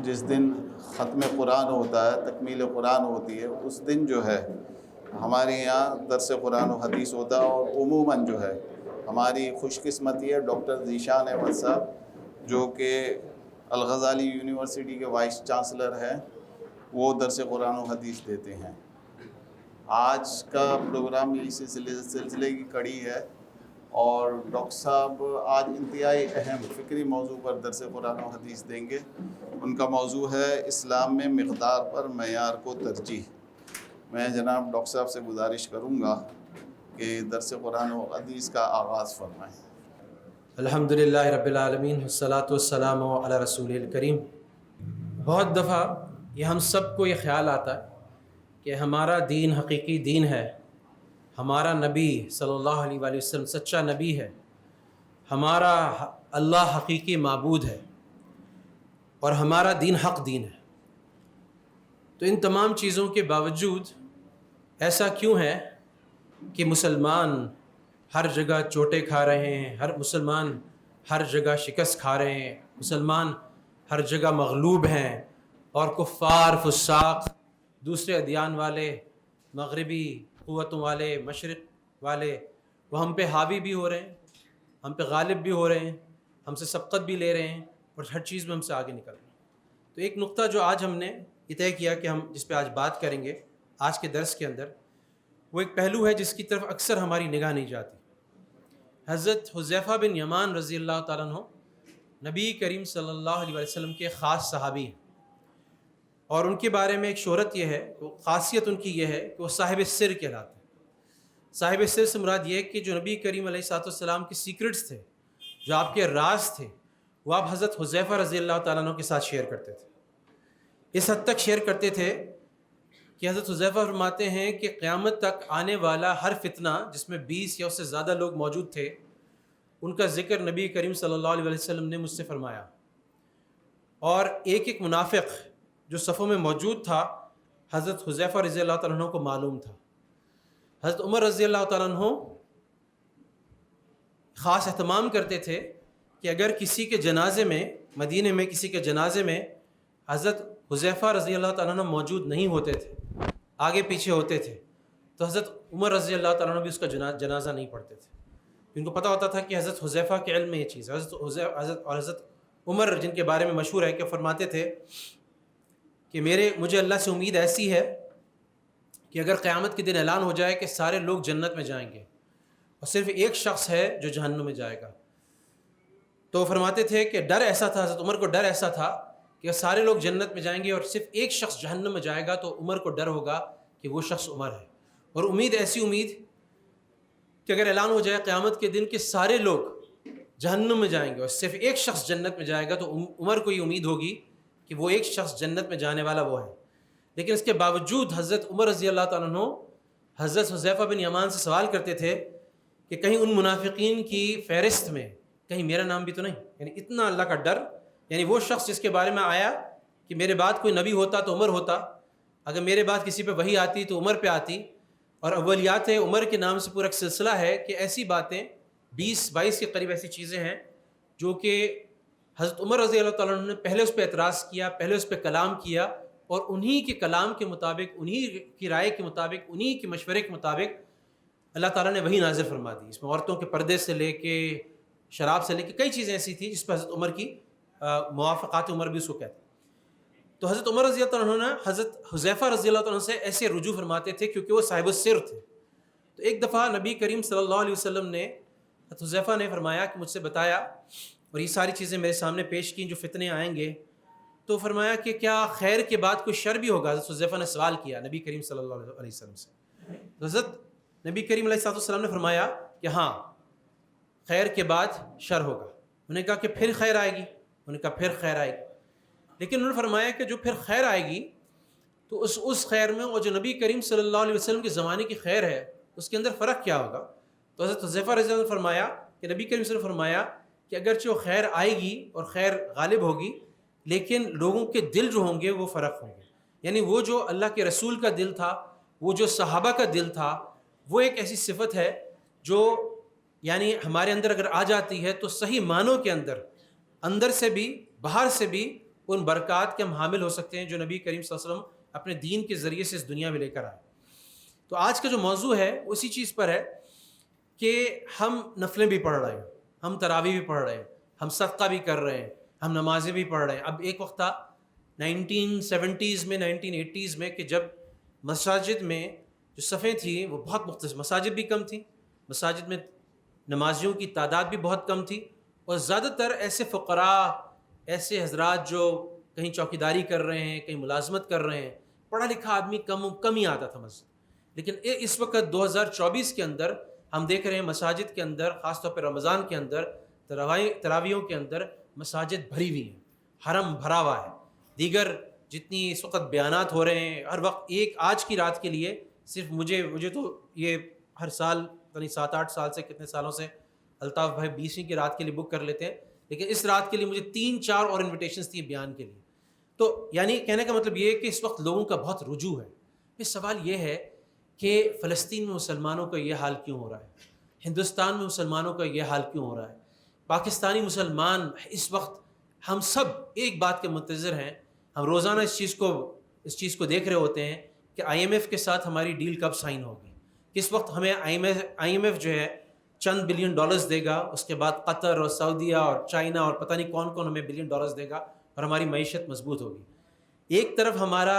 جس دن ختم قرآن ہوتا ہے، تکمیل قرآن ہوتی ہے، اس دن جو ہے ہمارے یہاں درس قرآن و حدیث ہوتا ہے، اور عموماً جو ہے ہماری خوش قسمتی ہے ڈاکٹر ذیشان احمد صاحب جو کہ الغزالی یونیورسٹی کے وائس چانسلر ہیں، وہ درس قرآن و حدیث دیتے ہیں۔ آج کا پروگرام اسی سلسلے کی کڑی ہے، اور ڈاکٹر صاحب آج انتہائی اہم فکری موضوع پر درس قرآن و حدیث دیں گے۔ ان کا موضوع ہے اسلام میں مقدار پر معیار کو ترجیح۔ میں جناب ڈاکٹر صاحب سے گزارش کروں گا کہ درس قرآن و حدیث کا آغاز فرمائیں۔ الحمدللہ رب العالمین والصلاة والسلام علی رسول الکریم۔ بہت دفعہ یہ ہم سب کو یہ خیال آتا ہے کہ ہمارا دین حقیقی دین ہے، ہمارا نبی صلی اللہ علیہ وآلہ وسلم سچا نبی ہے، ہمارا اللہ حقیقی معبود ہے، اور ہمارا دین حق دین ہے۔ تو ان تمام چیزوں کے باوجود ایسا کیوں ہے کہ مسلمان ہر جگہ چوٹیں کھا رہے ہیں، ہر مسلمان ہر جگہ شکست کھا رہے ہیں، مسلمان ہر جگہ مغلوب ہیں، اور کفار فساق دوسرے ادیان والے، مغربی قوتوں والے، مشرق والے، وہ ہم پہ حاوی بھی ہو رہے ہیں، ہم پہ غالب بھی ہو رہے ہیں، ہم سے سبقت بھی لے رہے ہیں، اور ہر چیز میں ہم سے آگے نکل رہے ہیں۔ تو ایک نقطہ جو آج ہم نے یہ طے کیا کہ ہم جس پہ آج بات کریں گے آج کے درس کے اندر، وہ ایک پہلو ہے جس کی طرف اکثر ہماری نگاہ نہیں جاتی۔ حضرت حذیفہ بن یمان رضی اللہ تعالیٰ عنہ نبی کریم صلی اللہ علیہ وسلم کے خاص صحابی ہیں، اور ان کے بارے میں ایک شہرت یہ ہے، خاصیت ان کی یہ ہے کہ وہ صاحب سر کہلاتے ہیں۔ صاحب سر سے مراد یہ ہے کہ جو نبی کریم علیہ السلام کے سیکرٹس تھے، جو آپ کے راز تھے، وہ آپ حضرت حذیفہ رضی اللہ تعالیٰ عنہ کے ساتھ شیئر کرتے تھے۔ اس حد تک شیئر کرتے تھے کہ حضرت حذیفہ فرماتے ہیں کہ قیامت تک آنے والا ہر فتنہ جس میں 20 یا اس سے زیادہ لوگ موجود تھے، ان کا ذکر نبی کریم صلی اللہ علیہ وسلم نے مجھ سے فرمایا، اور ایک ایک منافق جو صفوں میں موجود تھا حضرت حذیفہ رضی اللہ تعالیٰ عنہ کو معلوم تھا۔ حضرت عمر رضی اللہ تعالیٰ عنہ خاص اہتمام کرتے تھے کہ اگر کسی کے جنازے میں، مدینے میں کسی کے جنازے میں حضرت حذیفہ رضی اللہ تعالیٰ عنہ موجود نہیں ہوتے تھے، آگے پیچھے ہوتے تھے، تو حضرت عمر رضی اللہ تعالیٰ عنہ بھی اس کا جنازہ نہیں پڑھتے تھے۔ ان کو پتہ ہوتا تھا کہ حضرت حذیفہ کے علم میں یہ چیز ہے۔ حضرت عمر جن کے بارے میں مشہور ہے کہ فرماتے تھے کہ مجھے اللہ سے امید ایسی ہے کہ اگر قیامت کے دن اعلان ہو جائے کہ سارے لوگ جنت میں جائیں گے اور صرف ایک شخص ہے جو جہنم میں جائے گا، تو فرماتے تھے کہ ڈر ایسا تھا، حضرت عمر کو ڈر ایسا تھا کہ سارے لوگ جنت میں جائیں گے اور صرف ایک شخص جہنم میں جائے گا، تو عمر کو ڈر ہوگا کہ وہ شخص عمر ہے۔ اور امید ایسی امید کہ اگر اعلان ہو جائے قیامت کے دن کہ سارے لوگ جہنم میں جائیں گے اور صرف ایک شخص جنت میں جائے گا، تو عمر کو یہ امید ہوگی کہ وہ ایک شخص جنت میں جانے والا وہ ہے۔ لیکن اس کے باوجود حضرت عمر رضی اللہ تعالیٰ عنہ حضرت حذیفہ بن یمان سے سوال کرتے تھے کہ کہیں ان منافقین کی فہرست میں کہیں میرا نام بھی تو نہیں، یعنی اتنا اللہ کا ڈر، یعنی وہ شخص جس کے بارے میں آیا کہ میرے بعد کوئی نبی ہوتا تو عمر ہوتا، اگر میرے بعد کسی پہ وحی آتی تو عمر پہ آتی، اور اولیات عمر کے نام سے پورا ایک سلسلہ ہے کہ ایسی باتیں 20-22 کے قریب ایسی چیزیں ہیں جو کہ حضرت عمر رضی اللہ تعالیٰ عنہ نے پہلے اس پہ اعتراض کیا، پہلے اس پہ کلام کیا، اور انہی کے کلام کے مطابق، انہی کی رائے کے مطابق، انہی کے مشورے کے مطابق اللہ تعالیٰ نے وحی نازل فرما دی۔ اس میں عورتوں کے پردے سے لے کے شراب سے لے کے کئی چیزیں ایسی تھیں جس پہ حضرت عمر کی موافقات عمر بھی اس کو کہتے ہیں۔ تو حضرت عمر رضی اللہ عنہ نے حضرت حذیفہ رضی اللہ عنہ سے ایسے رجوع فرماتے تھے کیونکہ وہ صاحب السر تھے۔ تو ایک دفعہ نبی کریم صلی اللہ علیہ وسلم نے، حضرت حذیفہ نے فرمایا کہ مجھ سے بتایا، اور یہ ساری چیزیں میرے سامنے پیش کیں جو فتنے آئیں گے، تو فرمایا کہ کیا خیر کے بعد کوئی شر بھی ہوگا؟ حضرت حذیفہ نے سوال کیا نبی کریم صلی اللہ علیہ وسلم سے۔ تو حضرت نبی کریم علیہ السلام نے فرمایا کہ ہاں، خیر کے بعد شر ہوگا۔ انہوں نے کہا کہ پھر خیر آئے گی؟ انہوں نے کہا پھر خیر آئے گی۔ لیکن انہوں نے فرمایا کہ جو پھر خیر آئے گی تو اس خیر میں اور جو نبی کریم صلی اللہ علیہ وسلم کے زمانے کی خیر ہے اس کے اندر فرق کیا ہوگا؟ تو حضرت حذیفہ رضی اللہ عنہ نے فرمایا کہ نبی کریم صلی اللہ علیہ وسلم نے فرمایا کہ اگرچہ وہ خیر آئے گی اور خیر غالب ہوگی، لیکن لوگوں کے دل جو ہوں گے وہ فرق ہوں گے۔ یعنی وہ جو اللہ کے رسول کا دل تھا، وہ جو صحابہ کا دل تھا، وہ ایک ایسی صفت ہے جو یعنی ہمارے اندر اگر آ جاتی ہے تو صحیح معنوں کے اندر سے بھی باہر سے بھی ان برکات کے ہم حامل ہو سکتے ہیں جو نبی کریم صلی اللہ علیہ وسلم اپنے دین کے ذریعے سے اس دنیا میں لے کر آئے. تو آج کا جو موضوع ہے اسی چیز پر ہے کہ ہم نفلیں بھی پڑھ رہے ہیں, ہم تراویح بھی پڑھ رہے ہیں, ہم صدقہ بھی کر رہے ہیں, ہم نمازیں بھی پڑھ رہے ہیں. اب ایک وقت تھا 1970s میں 1980s میں کہ جب مساجد میں جو صفیں تھیں وہ بہت مختصر, مساجد بھی کم تھیں, مساجد میں نمازیوں کی تعداد بھی بہت کم تھی, اور زیادہ تر ایسے فقراء, ایسے حضرات جو کہیں چوکیداری کر رہے ہیں, کہیں ملازمت کر رہے ہیں, پڑھا لکھا آدمی کم ہی آتا تھا مسجد. لیکن اس وقت 2024 کے اندر ہم دیکھ رہے ہیں مساجد کے اندر, خاص طور پہ رمضان کے اندر, تراویحوں کے اندر مساجد بھری ہوئی ہیں, حرم بھرا ہوا ہے. دیگر جتنی اس وقت بیانات ہو رہے ہیں ہر وقت, ایک آج کی رات کے لیے صرف مجھے تو یہ ہر سال یعنی 7-8 سال سے, کتنے سالوں سے الطاف بھائی 20ویں کی رات کے لیے بک کر لیتے ہیں, لیکن اس رات کے لیے مجھے 3-4 اور انویٹیشنز تھی بیان کے لیے. تو یعنی کہنے کا مطلب یہ ہے کہ اس وقت لوگوں کا بہت رجوع ہے. پھر سوال یہ ہے کہ فلسطین میں مسلمانوں کا یہ حال کیوں ہو رہا ہے, ہندوستان میں مسلمانوں کا یہ حال کیوں ہو رہا ہے, پاکستانی مسلمان اس وقت, ہم سب ایک بات کے منتظر ہیں, ہم روزانہ اس چیز کو دیکھ رہے ہوتے ہیں کہ IMF کے ساتھ ہماری ڈیل کب سائن ہوگی. کس وقت ہمیں IMF جو ہے چند $بلین دے گا, اس کے بعد قطر اور سعودیہ اور چائنا اور پتہ نہیں کون کون ہمیں $بلین دے گا اور ہماری معیشت مضبوط ہوگی. ایک طرف ہمارا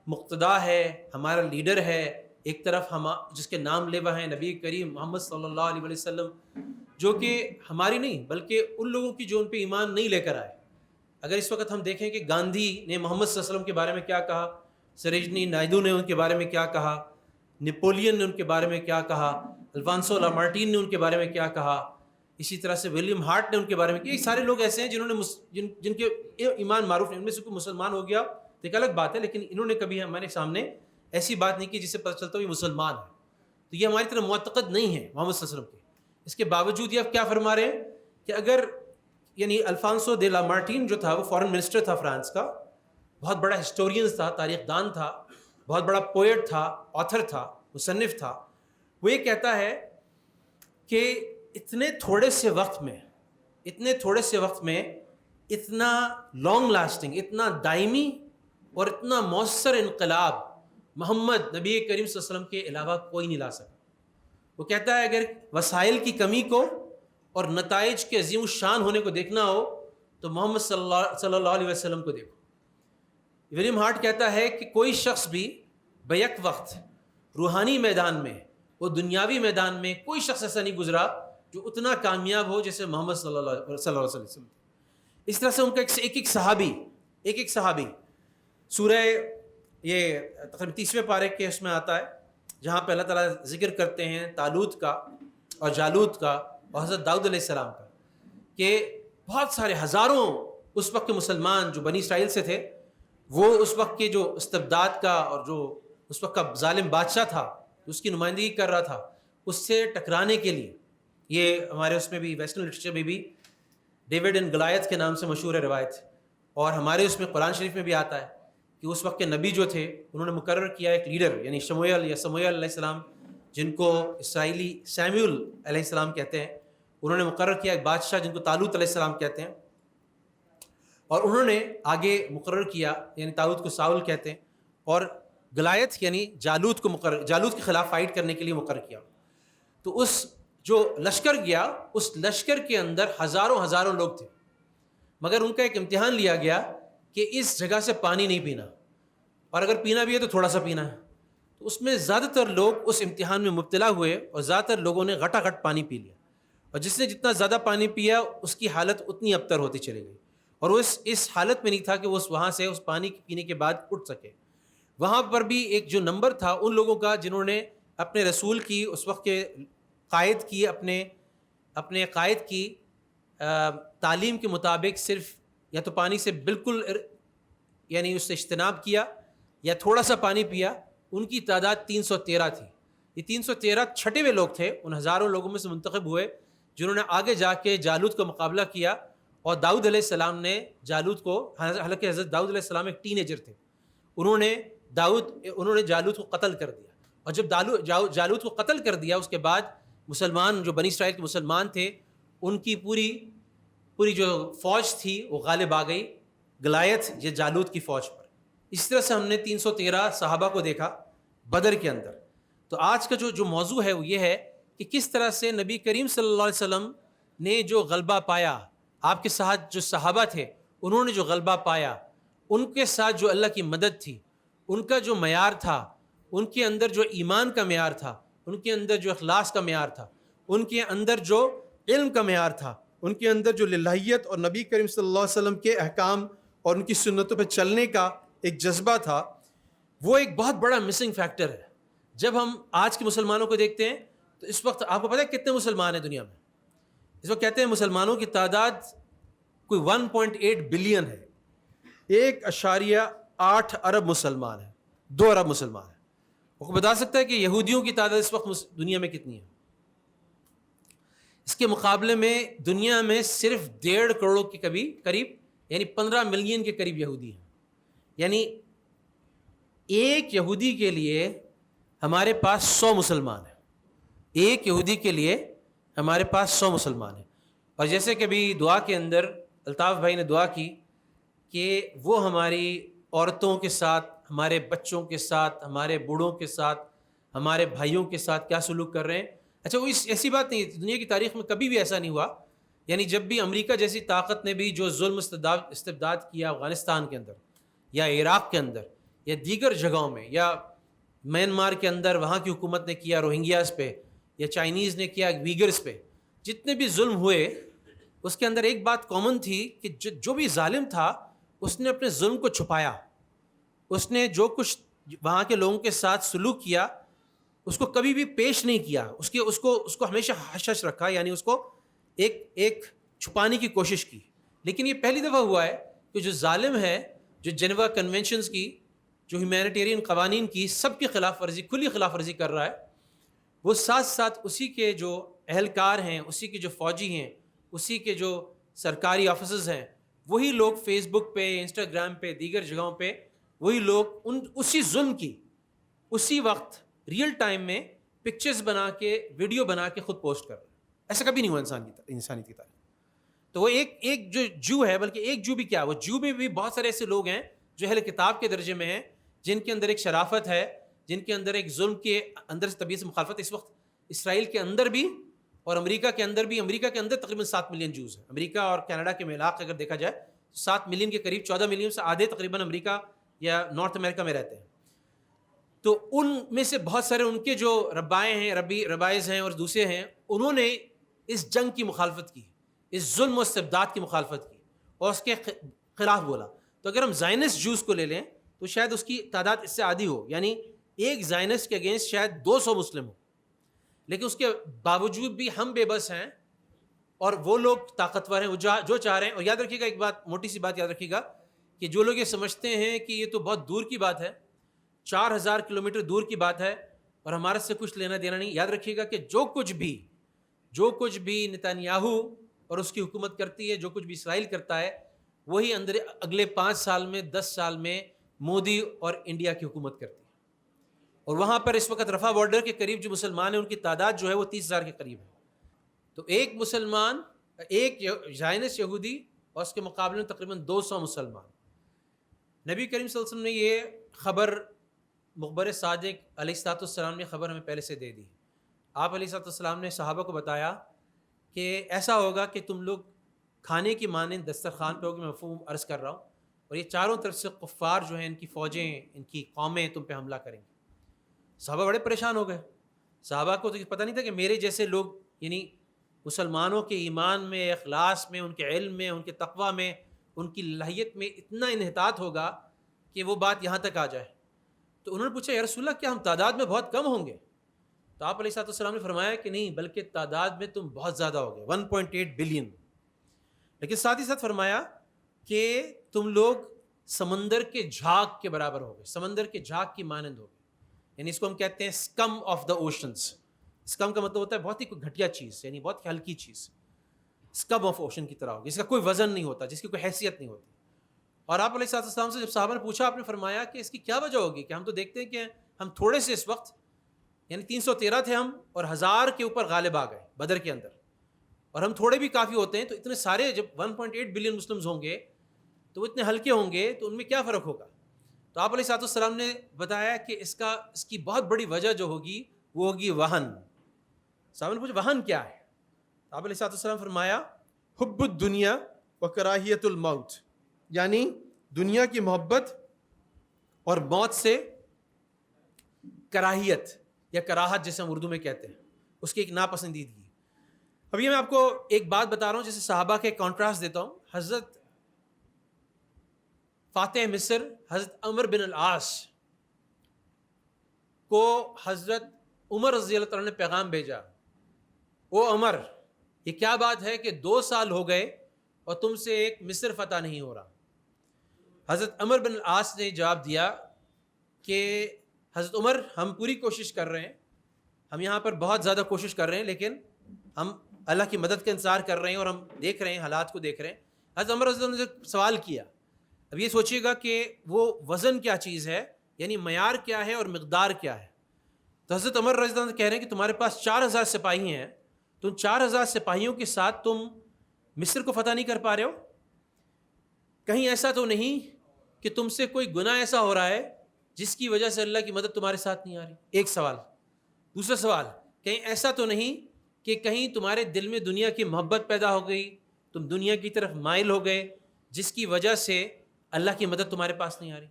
مقتدا ہے, ہمارا لیڈر ہے, ایک طرف جس کے نام لیوا ہیں نبی کریم محمد صلی اللہ علیہ وسلم, جو کہ ہماری نہیں بلکہ ان لوگوں کی جو ان پہ ایمان نہیں لے کر آئے. اگر اس وقت ہم دیکھیں کہ گاندھی نے محمد صلی اللہ علیہ وسلم کے بارے میں کیا کہا, سروجنی نائیڈو نے ان کے بارے میں کیا کہا, نیپولین نے ان کے بارے میں کیا کہا, الفانسو لامارٹین نے ان کے بارے میں کیا کہا, اسی طرح سے ولیم ہارٹ نے ان کے بارے میں کیا. یہ سارے لوگ ایسے ہیں جنہوں نے جن کے ایمان معروف نہیں, ان میں سے کوئی مسلمان ہو گیا تو ایک الگ بات ہے, لیکن انہوں نے کبھی ہمارے سامنے ایسی بات نہیں کی جس سے پتہ چلتا ہو یہ مسلمان ہے. تو یہ ہماری طرح معتقد نہیں ہے محمد صلی اللہ علیہ وسلم کے. اس کے باوجود یہ آپ کیا فرما رہے ہیں کہ اگر یعنی الفانسو دے لامارٹین جو تھا وہ فارن منسٹر تھا فرانس کا, بہت بڑا ہسٹورین تھا, تاریخ دان تھا, بہت بڑا پوئٹ تھا, آتھر تھا, مصنف تھا. وہ یہ کہتا ہے کہ اتنے تھوڑے سے وقت میں اتنا لانگ لاسٹنگ, اتنا دائمی اور اتنا مؤثر انقلاب محمد نبی کریم صلی اللہ علیہ وسلم کے علاوہ کوئی نہیں لا سکا. وہ کہتا ہے اگر وسائل کی کمی کو اور نتائج کے عظیم الشان ہونے کو دیکھنا ہو تو محمد صلی اللہ علیہ وسلم کو دیکھو. ولیم ہارٹ کہتا ہے کہ کوئی شخص بھی بیک وقت روحانی میدان میں اور دنیاوی میدان میں کوئی شخص ایسا نہیں گزرا جو اتنا کامیاب ہو جیسے محمد صلی اللہ علیہ وسلم. اس طرح سے ان کا ایک صحابی سورہ یہ تقریباً 30ویں پارے کے اس میں آتا ہے جہاں پہ اللہ تعالیٰ ذکر کرتے ہیں طالوت کا اور جالوت کا اور حضرت داؤد علیہ السلام کا, کہ بہت سارے ہزاروں اس وقت کے مسلمان جو بنی اسرائیل سے تھے, وہ اس وقت کے جو استبداد کا اور جو اس وقت کا ظالم بادشاہ تھا اس کی نمائندگی کر رہا تھا, اس سے ٹکرانے کے لیے, یہ ہمارے اس میں بھی ویسٹرن لٹریچر میں بھی ڈیوڈ اینڈ گلائت کے نام سے مشہور ہے روایت, اور ہمارے اس میں قرآن شریف میں بھی آتا ہے کہ اس وقت کے نبی جو تھے انہوں نے مقرر کیا ایک لیڈر, یعنی سموئیل علیہ السلام, جن کو اسرائیلی سیموئل علیہ السلام کہتے ہیں, انہوں نے مقرر کیا ایک بادشاہ جن کو طالوت علیہ السلام کہتے ہیں, اور انہوں نے آگے مقرر کیا یعنی طالوت کو ساؤل کہتے ہیں, اور گلایت یعنی جالوت کے خلاف فائٹ کرنے کے لیے مقرر کیا. تو اس جو لشکر گیا اس لشکر کے اندر ہزاروں لوگ تھے, مگر ان کا ایک امتحان لیا گیا کہ اس جگہ سے پانی نہیں پینا, اور اگر پینا بھی ہے تو تھوڑا سا پینا ہے. تو اس میں زیادہ تر لوگ اس امتحان میں مبتلا ہوئے اور زیادہ تر لوگوں نے گھٹا گھٹ پانی پی لیا, اور جس نے جتنا زیادہ پانی پیا اس کی حالت اتنی ابتر ہوتی چلی گئی, اور وہ اس حالت میں نہیں تھا کہ وہ وہاں سے اس پانی پینے کے بعد اٹھ سکے. وہاں پر بھی ایک جو نمبر تھا ان لوگوں کا جنہوں نے اپنے رسول کی اس وقت کے قائد کی اپنے قائد کی تعلیم کے مطابق صرف یا تو پانی سے بالکل یعنی اس سے اجتناب کیا یا تھوڑا سا پانی پیا, ان کی تعداد 313 تھی. یہ 313 چھٹے ہوئے لوگ تھے ان ہزاروں لوگوں میں سے منتخب ہوئے جنہوں نے آگے جا کے جالوت کا مقابلہ کیا, اور داؤد علیہ السلام نے جالوت کو, حالانکہ حضرت داؤد علیہ السلام ایک ٹین ایجر تھے, انہوں نے جالوت کو قتل کر دیا, اور جب جالوت کو قتل کر دیا اس کے بعد مسلمان جو بنی اسرائیل کے مسلمان تھے ان کی پوری جو فوج تھی وہ غالب آ گئی گلایت یا جالوت کی فوج پر. اس طرح سے ہم نے 313 صحابہ کو دیکھا بدر کے اندر. تو آج کا جو موضوع ہے وہ یہ ہے کہ کس طرح سے نبی کریم صلی اللہ علیہ وسلم نے جو غلبہ پایا, آپ کے ساتھ جو صحابہ تھے انہوں نے جو غلبہ پایا, ان کے ساتھ جو اللہ کی مدد تھی, ان کا جو معیار تھا, ان کے اندر جو ایمان کا معیار تھا, ان کے اندر جو اخلاص کا معیار تھا, ان کے اندر جو علم کا معیار تھا, ان کے اندر جو للہیت اور نبی کریم صلی اللہ علیہ وسلم کے احکام اور ان کی سنتوں پہ چلنے کا ایک جذبہ تھا, وہ ایک بہت بڑا مسنگ فیکٹر ہے. جب ہم آج کے مسلمانوں کو دیکھتے ہیں تو اس وقت آپ کو پتہ ہے کتنے مسلمان ہیں دنیا میں؟ اس وقت کہتے ہیں مسلمانوں کی تعداد کوئی 1.8 بلین ہے. 1.8 ارب مسلمان ہیں, 2 ارب مسلمان ہیں. وہ بتا سکتا ہے کہ یہودیوں کی تعداد اس وقت دنیا میں کتنی ہے؟ اس کے مقابلے میں دنیا میں صرف 1.5 کروڑ کے قریب یعنی 15 ملین کے قریب یہودی ہیں. یعنی ایک یہودی کے لیے ہمارے پاس 100 مسلمان ہیں. ایک یہودی کے لیے ہمارے پاس 100 مسلمان ہیں. اور جیسے کہ ابھی دعا کے اندر الطاف بھائی نے دعا کی کہ وہ ہماری عورتوں کے ساتھ, ہمارے بچوں کے ساتھ, ہمارے بوڑھوں کے ساتھ, ہمارے بھائیوں کے ساتھ کیا سلوک کر رہے ہیں. اچھا وہ ایسی بات نہیں, دنیا کی تاریخ میں کبھی بھی ایسا نہیں ہوا. یعنی جب بھی امریکہ جیسی طاقت نے بھی جو ظلم استبداد کیا افغانستان کے اندر یا عراق کے اندر یا دیگر جگہوں میں یا میانمار کے اندر وہاں کی حکومت نے کیا روہنگیاز پہ یا چائنیز نے کیا ویگرز پہ, جتنے بھی ظلم ہوئے اس کے اندر ایک بات کامن تھی کہ جو بھی ظالم تھا اس نے اپنے ظلم کو چھپایا. اس نے جو کچھ وہاں کے لوگوں کے ساتھ سلوک کیا اس کو کبھی بھی پیش نہیں کیا, اس کو ہمیشہ حش حش رکھا, یعنی اس کو ایک چھپانے کی کوشش کی. لیکن یہ پہلی دفعہ ہوا ہے کہ جو ظالم ہے, جو جنیوا کنونشنز کی, جو ہیومینیٹیرین قوانین کی سب کی خلاف ورزی, کھلی خلاف ورزی کر رہا ہے, وہ ساتھ ساتھ اسی کے جو اہلکار ہیں, اسی کے جو فوجی ہیں, اسی کے جو سرکاری آفیسرز ہیں, وہی لوگ فیس بک پہ, انسٹاگرام پہ, دیگر جگہوں پہ وہی لوگ اسی ظلم کی اسی وقت ریئل ٹائم میں پکچرز بنا کے, ویڈیو بنا کے خود پوسٹ کر رہے ہیں. ایسا کبھی نہیں ہوا انسانیت کی تاریخ. تو وہ ایک جو ہے, بلکہ ایک جو بھی کیا, وہ جو میں بھی بہت سارے ایسے لوگ ہیں جو اہل کتاب کے درجے میں ہیں, جن کے اندر ایک شرافت ہے, جن کے اندر ایک ظلم کے اندر سے طبیعت سے مخالفت. اس وقت اسرائیل کے اندر بھی اور امریکہ کے اندر بھی, امریکہ کے اندر تقریباً 7 ملین جوز ہیں. امریکہ اور کینیڈا کے ملاق اگر دیکھا جائے 7 ملین کے قریب, 14 ملین سے آدھے تقریباً امریکہ یا نارتھ امریکہ میں رہتے ہیں. تو ان میں سے بہت سارے ان کے جو ربائز ہیں اور دوسرے ہیں, انہوں نے اس جنگ کی مخالفت کی, اس ظلم و استبداد کی مخالفت کی اور اس کے خلاف بولا. تو اگر ہم زائنسٹ جوز کو لے لیں تو شاید اس کی تعداد اس سے آدھی ہو, یعنی ایک زائنسٹ کے اگینسٹ شاید 200 مسلم ہو. لیکن اس کے باوجود بھی ہم بے بس ہیں اور وہ لوگ طاقتور ہیں, وہ جو چاہ رہے ہیں. اور یاد رکھیے گا ایک بات, موٹی سی بات یاد رکھیے گا کہ جو لوگ یہ سمجھتے ہیں کہ یہ تو بہت دور کی بات ہے, 4000 کلومیٹر دور کی بات ہے اور ہمارے سے کچھ لینا دینا نہیں, یاد رکھیے گا کہ جو کچھ بھی نتانیاہو اور اس کی حکومت کرتی ہے, جو کچھ بھی اسرائیل کرتا ہے, وہی اگلے 5 سال میں 10 سال میں مودی اور انڈیا کی حکومت کرتی ہے. اور وہاں پر اس وقت رفح بارڈر کے قریب جو مسلمان ہیں ان کی تعداد جو ہے وہ 30,000 کے قریب ہے. تو ایک مسلمان, ایک زائنسٹ یہودی اور اس کے مقابلے میں تقریباً 200 مسلمان. نبی کریم صلی اللہ علیہ وسلم نے یہ خبر مخبر صادق علیہ السلام نے خبر ہمیں پہلے سے دے دی. آپ علیہ السلام نے صحابہ کو بتایا کہ ایسا ہوگا کہ تم لوگ کھانے کی مانند دسترخوان پہ ہوگی, میں مفہوم عرض کر رہا ہوں, اور یہ چاروں طرف سے کفار جو ہیں, ان کی فوجیں, ان کی قومیں تم پہ حملہ کریں گی. صحابہ بڑے پریشان ہو گئے. صحابہ کو تو پتہ نہیں تھا کہ میرے جیسے لوگ, یعنی مسلمانوں کے ایمان میں, اخلاص میں, ان کے علم میں, ان کے تقوی میں, ان کی لہیت میں اتنا انحطاط ہوگا کہ وہ بات یہاں تک آ جائے. تو انہوں نے پوچھا یا رسول اللہ کیا ہم تعداد میں بہت کم ہوں گے؟ تو آپ علیہ السلام نے فرمایا کہ نہیں, بلکہ تعداد میں تم بہت زیادہ ہو گئے, 1.8 بلین. لیکن ساتھ ہی ساتھ فرمایا کہ تم لوگ سمندر کے جھاگ کے برابر ہو گئے, سمندر کے جھاگ کی مانند ہو گئے. یعنی اس کو ہم کہتے ہیں skim of the oceans. Skim کا مطلب ہوتا ہے بہت ہی گھٹیا چیز, یعنی بہت ہلکی چیز. اسکم آف اوشن کی طرح ہوگی, جس کا کوئی وزن نہیں ہوتا, جس کی کوئی حیثیت نہیں ہوتی. اور آپ علیہ السلام سے جب صحابہ نے پوچھا, آپ نے فرمایا کہ اس کی کیا وجہ ہوگی کہ ہم تو دیکھتے ہیں کہ ہم تھوڑے سے اس وقت, یعنی 313 تھے ہم اور 1000 کے اوپر غالب آ گئے بدر کے اندر, اور ہم تھوڑے بھی کافی ہوتے ہیں. تو اتنے سارے جب 1.8 بلین مسلمز ہوں گے تو وہ اتنے ہلکے ہوں گے تو ان میں کیا فرق ہوگا؟ تو آپ علیہ السلام نے بتایا کہ اس کی بہت بڑی وجہ جو ہوگی وہ ہوگی وہن. صاحب نے پوچھا وہن کیا ہے؟ آپ علیہ السلام فرمایا حب الدنیا و کراہیت الموت، یعنی دنیا کی محبت اور موت سے کراہیت یا کراہت جسے ہم اردو میں کہتے ہیں، اس کی ایک ناپسندیدگی. اب یہ میں آپ کو ایک بات بتا رہا ہوں جیسے صحابہ کے کانٹراسٹ دیتا ہوں. حضرت فاتح مصر حضرت عمر بن العاص کو حضرت عمر رضی اللہ تعالیٰ نے پیغام بھیجا، او عمر یہ کیا بات ہے کہ 2 سال ہو گئے اور تم سے ایک مصر فتح نہیں ہو رہا. حضرت عمر بن العاص نے جواب دیا کہ حضرت عمر ہم پوری کوشش کر رہے ہیں، ہم یہاں پر بہت زیادہ کوشش کر رہے ہیں، لیکن ہم اللہ کی مدد کا انتظار کر رہے ہیں اور ہم دیکھ رہے ہیں، حالات کو دیکھ رہے ہیں. حضرت عمر رضی اللہ عنہ نے سوال کیا. اب یہ سوچیے گا کہ وہ وزن کیا چیز ہے، یعنی معیار کیا ہے اور مقدار کیا ہے. تو حضرت عمر رضی اللہ عنہ کہہ رہے ہیں کہ تمہارے پاس 4000 سپاہی ہیں، تم 4000 سپاہیوں کے ساتھ تم مصر کو فتح نہیں کر پا رہے ہو؟ کہیں ایسا تو نہیں کہ تم سے کوئی گناہ ایسا ہو رہا ہے جس کی وجہ سے اللہ کی مدد تمہارے ساتھ نہیں آ رہی؟ ایک سوال. دوسرا سوال، کہیں ایسا تو نہیں کہ کہیں تمہارے دل میں دنیا کی محبت پیدا ہو گئی، تم دنیا کی طرف مائل ہو گئے جس کی وجہ سے اللہ کی مدد تمہارے پاس نہیں آ رہی؟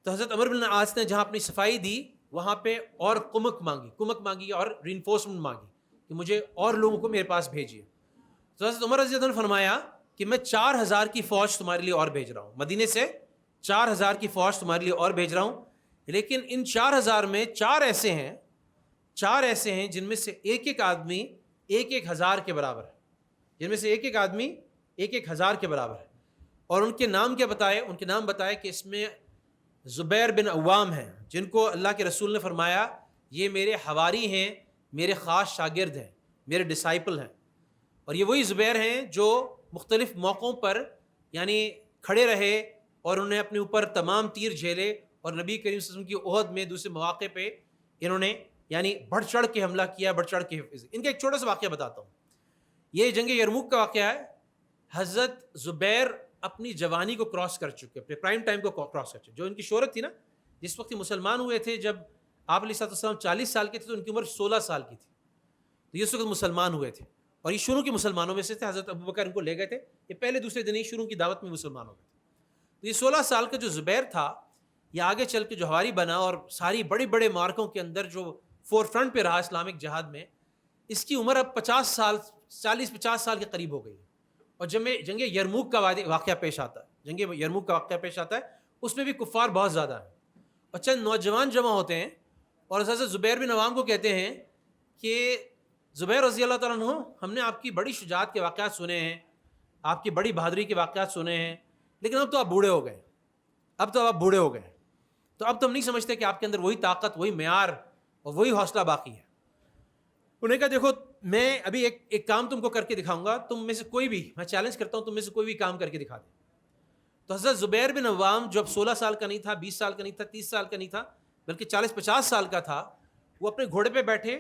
تو حضرت عمر بن العاص نے جہاں اپنی صفائی دی وہاں پہ اور کمک مانگی اور رینفورسمنٹ مانگی کہ مجھے اور لوگوں کو میرے پاس بھیجیے. تو حضرت عمر رضی اللہ عنہ نے فرمایا کہ میں 4000 کی فوج تمہارے لیے اور بھیج رہا ہوں، مدینے سے 4000 کی فوج تمہارے لیے اور بھیج رہا ہوں، لیکن ان 4000 میں 4 ایسے ہیں جن میں سے ایک آدمی 1000 کے برابر ہے، جن میں سے ایک آدمی 1000 کے برابر ہے. اور ان کے نام کیا بتائے؟ ان کے نام بتائے کہ اس میں زبیر بن عوام ہیں، جن کو اللہ کے رسول نے فرمایا یہ میرے حواری ہیں، میرے خاص شاگرد ہیں، میرے ڈسائپل ہیں. اور یہ وہی زبیر ہیں جو مختلف موقعوں پر یعنی کھڑے رہے اور انہوں نے اپنے اوپر تمام تیر جھیلے، اور نبی کریم صلی اللہ علیہ وسلم کی احد میں دوسرے مواقع پہ انہوں نے یعنی بڑھ چڑھ کے حملہ کیا، بڑھ چڑھ کے حفظ. ان کا ایک چھوٹا سا واقعہ بتاتا ہوں. یہ جنگ یرموک کا واقعہ ہے. حضرت زبیر اپنی جوانی کو کراس کر چکے، اپنے پرائم ٹائم کو کراس کر چکے. جو ان کی شہرت تھی نا، جس وقت مسلمان ہوئے تھے، جب آپ علیہ السلام 40 سال کے تھے تو ان کی عمر 16 سال کی تھی. تو یہ اس وقت مسلمان ہوئے تھے اور یہ شروع کے مسلمانوں میں سے تھے. حضرت ابوبکر ان کو لے گئے تھے، یہ پہلے دوسرے دن ہی شروع کی دعوت میں مسلمان ہو گئے تھے. تو یہ 16 سال کا جو زبیر تھا یہ آگے چل کے جو حواری بنا اور ساری بڑے بڑے مارکوں کے اندر جو فور فرنٹ پہ رہا اسلامک جہاد میں، اس کی عمر اب 40-50 سال کے قریب ہو گئی. اور جنگ یرموک کا واقعہ پیش آتا ہے، اس میں بھی کفار بہت زیادہ ہیں اور چند نوجوان جمع ہوتے ہیں اور حضرت زبیر بن عوام کو کہتے ہیں کہ زبیر رضی اللہ تعالیٰ عنہ، ہم نے آپ کی بڑی شجاعت کے واقعات سنے ہیں، آپ کی بڑی بہادری کے واقعات سنے ہیں، لیکن اب تو آپ بوڑھے ہو گئے، تو اب تو ہم نہیں سمجھتے کہ آپ کے اندر وہی طاقت، وہی معیار اور وہی حوصلہ باقی ہے. انہوں نے کہا دیکھو میں ابھی ایک کام تم کو کر کے دکھاؤں گا، تم میں سے کوئی بھی، میں چیلنج کرتا ہوں، تم میں سے کوئی بھی کام کر کے دکھا دے. تو حضرت زبیر بن عوام جو اب 16 سال کا نہیں تھا، 20 سال کا نہیں تھا، 30 سال کا نہیں تھا، بلکہ 40-50 سال کا تھا، وہ اپنے گھوڑے پہ بیٹھے،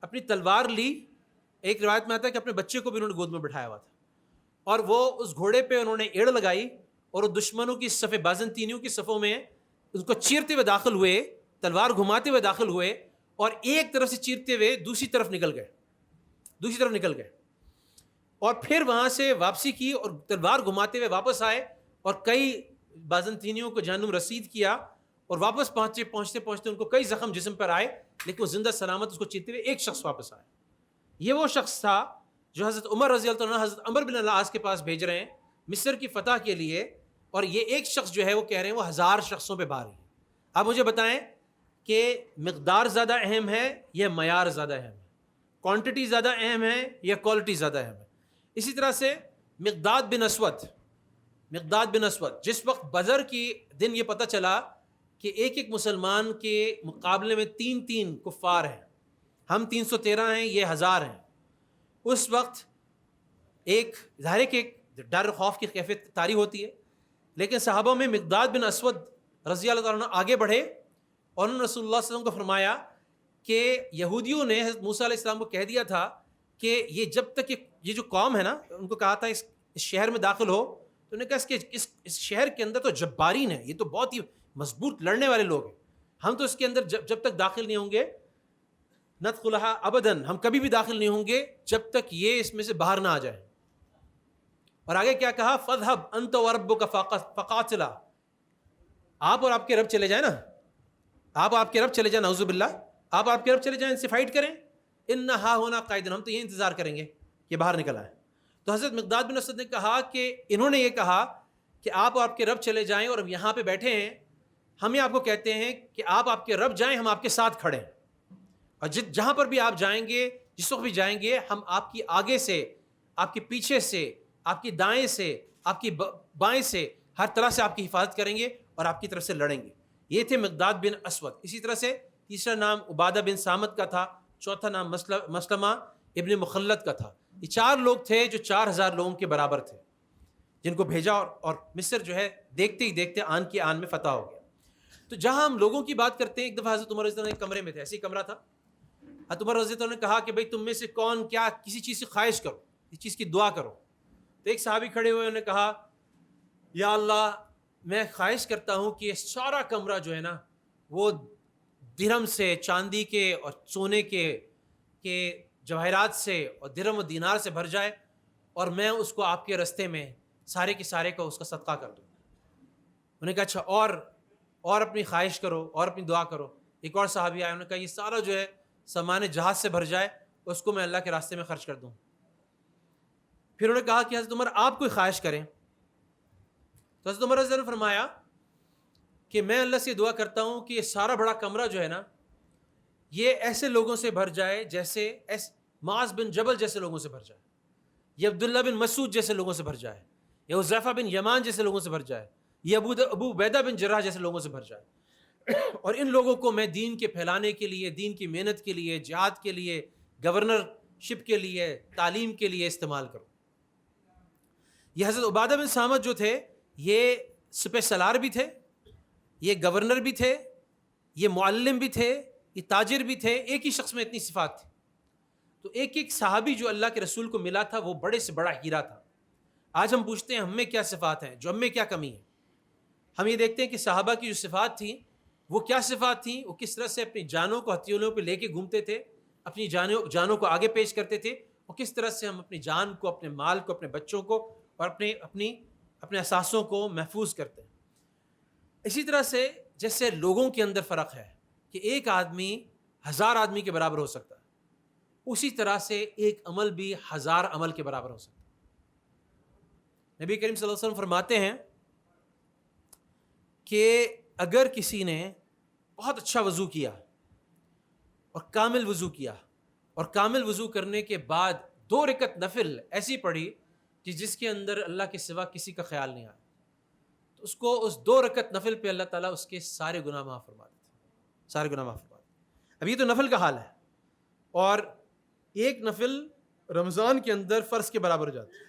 اپنی تلوار لی. ایک روایت میں آتا ہے کہ اپنے بچے کو بھی انہوں نے گود میں بٹھایا ہوا تھا، اور وہ اس گھوڑے پہ انہوں نے ایڑ لگائی اور دشمنوں کی صف بازنطینیوں کی صفوں میں اس کو چیرتے ہوئے داخل ہوئے، تلوار گھماتے ہوئے داخل ہوئے، اور ایک طرف سے چیرتے ہوئے دوسری طرف نکل گئے اور پھر وہاں سے واپسی کی اور تلوار گھماتے ہوئے واپس آئے اور کئی بازنطینیوں کو جہنم رسید کیا، اور واپس پہنچتے ان کو کئی زخم جسم پر آئے، لیکن وہ زندہ سلامت اس کو چیرتے ہوئے ایک شخص واپس آئے. یہ وہ شخص تھا جو حضرت عمر رضی اللہ عنہ حضرت عمر بن العاص کے پاس بھیج رہے ہیں مصر کی فتح کے لیے، اور یہ ایک شخص جو ہے وہ کہہ رہے ہیں وہ 1000 شخصوں پہ بھاری ہے. آپ مجھے بتائیں کہ مقدار زیادہ اہم ہے یا معیار زیادہ اہم ہے؟ کوانٹٹی زیادہ اہم ہے یا کوالٹی زیادہ اہم ہے؟ اسی طرح سے مقداد بن اسود جس وقت بدر کی دن یہ پتہ چلا کہ ایک مسلمان کے مقابلے میں 3 کفار ہیں، ہم 313 ہیں، یہ 1000 ہیں، اس وقت ایک ظاہر کہ ڈر خوف کی کیفیت طاری ہوتی ہے. لیکن صحابہ میں مقداد بن اسود رضی اللہ تعالیٰ عنہ آگے بڑھے اور انہوں نے رسول اللہ صلی اللہ علیہ وسلم کو فرمایا کہ یہودیوں نے حضرت موسیٰ علیہ السلام کو کہہ دیا تھا کہ یہ جب تک یہ جو قوم ہے نا، ان کو کہا تھا اس شہر میں داخل ہو تو انہوں نے کہا اس شہر کے اندر تو جبارین ہیں، یہ تو بہت ہی مضبوط لڑنے والے لوگ ہیں، ہم تو اس کے اندر جب تک داخل نہیں ہوں گے ندخلھا ابداً، ہم کبھی بھی داخل نہیں ہوں گے جب تک یہ اس میں سے باہر نہ آ جائے. اور آگے کیا کہا؟ فاذھب انت وربک فقاتلا، آپ اور آپ کے رب چلے جائیں نا، آپ کے رب چلے جائیں، نعوذ باللہ، آپ کے رب چلے جائیں، ان سے فائٹ کریں. ان ہا ہونا قائدن، ہم تو یہ انتظار کریں گے کہ باہر نکل آئے. تو حضرت مقداد بن اسود نے کہا کہ انہوں نے یہ کہا کہ آپ اور آپ کے رب چلے جائیں اور یہاں پہ بیٹھے ہیں، ہم یہ آپ کو کہتے ہیں کہ آپ کے رب جائیں، ہم آپ کے ساتھ کھڑے ہیں، اور جہاں پر بھی آپ جائیں گے، جس وقت بھی جائیں گے، ہم آپ کی آگے سے، آپ کے پیچھے سے، آپ کی دائیں سے، آپ کی بائیں سے، ہر طرح سے آپ کی حفاظت کریں گے اور آپ کی طرف سے لڑیں گے. یہ تھے مقداد بن اسود. اسی طرح سے تیسرا نام عبادہ بن سامت کا تھا، چوتھا نام مسلمہ ابن مخلد کا تھا. یہ 4 لوگ تھے جو 4000 لوگوں کے برابر تھے، جن کو بھیجا اور مصر جو ہے دیکھتے ہی دیکھتے آن کی آن میں فتح ہو گیا. تو جہاں ہم لوگوں کی بات کرتے ہیں، ایک دفعہ حضرت عمر رضی اللہ عنہ ایک کمرے میں تھے، ایسے ہی کمرہ تھا. حضرت عمر رضی اللہ عنہ نے کہا کہ بھئی تم میں سے کون کیا کسی چیز سے خواہش کرو، اس چیز کی دعا کرو. تو ایک صحابی کھڑے ہوئے، انہوں نے کہا یا اللہ میں خواہش کرتا ہوں کہ یہ سارا کمرہ جو ہے نا وہ درہم سے، چاندی کے اور سونے کے جواہرات سے اور درہم و دینار سے بھر جائے، اور میں اس کو آپ کے رستے میں سارے کے سارے کا اس کا صدقہ کر دوں. انہوں نے کہا اچھا اور اپنی خواہش کرو اور اپنی دعا کرو. ایک اور صحابی آئے، انہوں نے کہا یہ سارا جو ہے سامان جہاز سے بھر جائے، اس کو میں اللہ کے راستے میں خرچ کر دوں. پھر انہوں نے کہا کہ حضرت عمر آپ کوئی خواہش کریں. تو حضرت عمر رضی اللہ عنہ نے فرمایا کہ میں اللہ سے دعا کرتا ہوں کہ یہ سارا بڑا کمرہ جو ہے نا یہ ایسے لوگوں سے بھر جائے جیسے معاذ بن جبل جیسے لوگوں سے بھر جائے، یا عبداللہ بن مسعود جیسے لوگوں سے بھر جائے، یا حذیفہ بن یمان جیسے لوگوں سے بھر جائے، یا ابو عبیدہ بن جراح جیسے لوگوں سے بھر جائے. اور ان لوگوں کو میں دین کے پھیلانے کے لیے، دین کی محنت کے لیے، جہاد کے لیے، گورنر شپ کے لیے، تعلیم کے لیے استعمال کروں. یہ حضرت عبادہ بن صامت جو تھے یہ سپہ سالار بھی تھے، یہ گورنر بھی تھے، یہ معلم بھی تھے، یہ تاجر بھی تھے. ایک ہی شخص میں اتنی صفات تھی. تو ایک صحابی جو اللہ کے رسول کو ملا تھا وہ بڑے سے بڑا ہیرا تھا. آج ہم پوچھتے ہیں ہم میں کیا صفات ہیں، جو ہم میں کیا کمی ہے. ہم یہ دیکھتے ہیں کہ صحابہ کی جو صفات تھیں وہ کیا صفات تھیں، وہ کس طرح سے اپنی جانوں کو ہتھیلیوں پہ لے کے گھومتے تھے، اپنی جانوں کو آگے پیش کرتے تھے، اور کس طرح سے ہم اپنی جان کو، اپنے مال کو، اپنے بچوں کو اور اپنے اثاثوں کو محفوظ کرتے ہیں. اسی طرح سے جیسے لوگوں کے اندر فرق ہے کہ ایک آدمی 1000 آدمی کے برابر ہو سکتا ہے، اسی طرح سے ایک عمل بھی 1000 عمل کے برابر ہو سکتا ہے. نبی کریم صلی اللہ علیہ وسلم فرماتے ہیں کہ اگر کسی نے بہت اچھا وضو کیا اور کامل وضو کیا، اور کامل وضو کرنے کے بعد 2 رکعت نفل ایسی پڑھی کہ جس کے اندر اللہ کے سوا کسی کا خیال نہیں آیا، تو اس کو اس 2 رکعت نفل پہ اللہ تعالیٰ اس کے سارے گناہ معاف فرما دیتے ہیں، سارے گناہ معاف فرما دیتے ہیں. اب یہ تو نفل کا حال ہے، اور ایک نفل رمضان کے اندر فرض کے برابر ہو جاتا ہے،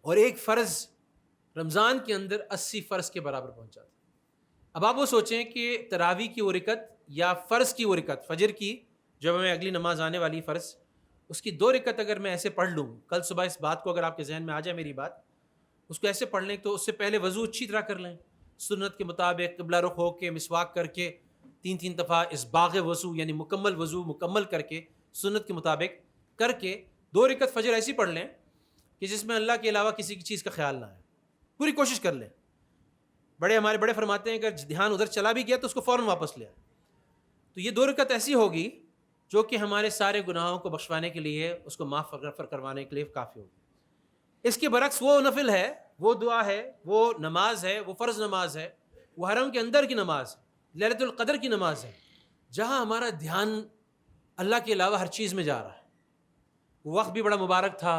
اور ایک فرض رمضان کے اندر 80 فرض کے برابر پہنچ جاتا ہے. اب آپ وہ سوچیں کہ تراویح کی وہ رکعت یا فرض کی وہ رکعت، فجر کی جو ہمیں اگلی نماز آنے والی فرض، اس کی 2 رکعت اگر میں ایسے پڑھ لوں، کل صبح اس بات کو اگر آپ کے ذہن میں آ جائے میری بات، اس کو ایسے پڑھ لیں تو اس سے پہلے وضو اچھی طرح کر لیں، سنت کے مطابق قبلہ رخ ہو کے مسواک کر کے 3 دفعہ اسباغ وضو یعنی مکمل وضو مکمل کر کے سنت کے مطابق کر کے 2 رکعت فجر ایسی پڑھ لیں کہ جس میں اللہ کے علاوہ کسی کی چیز کا خیال نہ آئے. پوری کوشش کر لیں. ہمارے بڑے فرماتے ہیں کہ دھیان ادھر چلا بھی گیا تو اس کو فوراً واپس لے آئے. تو یہ 2 رکعت ایسی ہوگی جو کہ ہمارے سارے گناہوں کو بخشوانے کے لیے، اس کو معاف کروانے کے لیے کافی ہوگی. اس کے برعکس وہ نفل ہے، وہ دعا ہے، وہ نماز ہے، وہ فرض نماز ہے، وہ حرم کے اندر کی نماز ہے، لیلۃ القدر کی نماز ہے، جہاں ہمارا دھیان اللہ کے علاوہ ہر چیز میں جا رہا ہے. وہ وقت بھی بڑا مبارک تھا،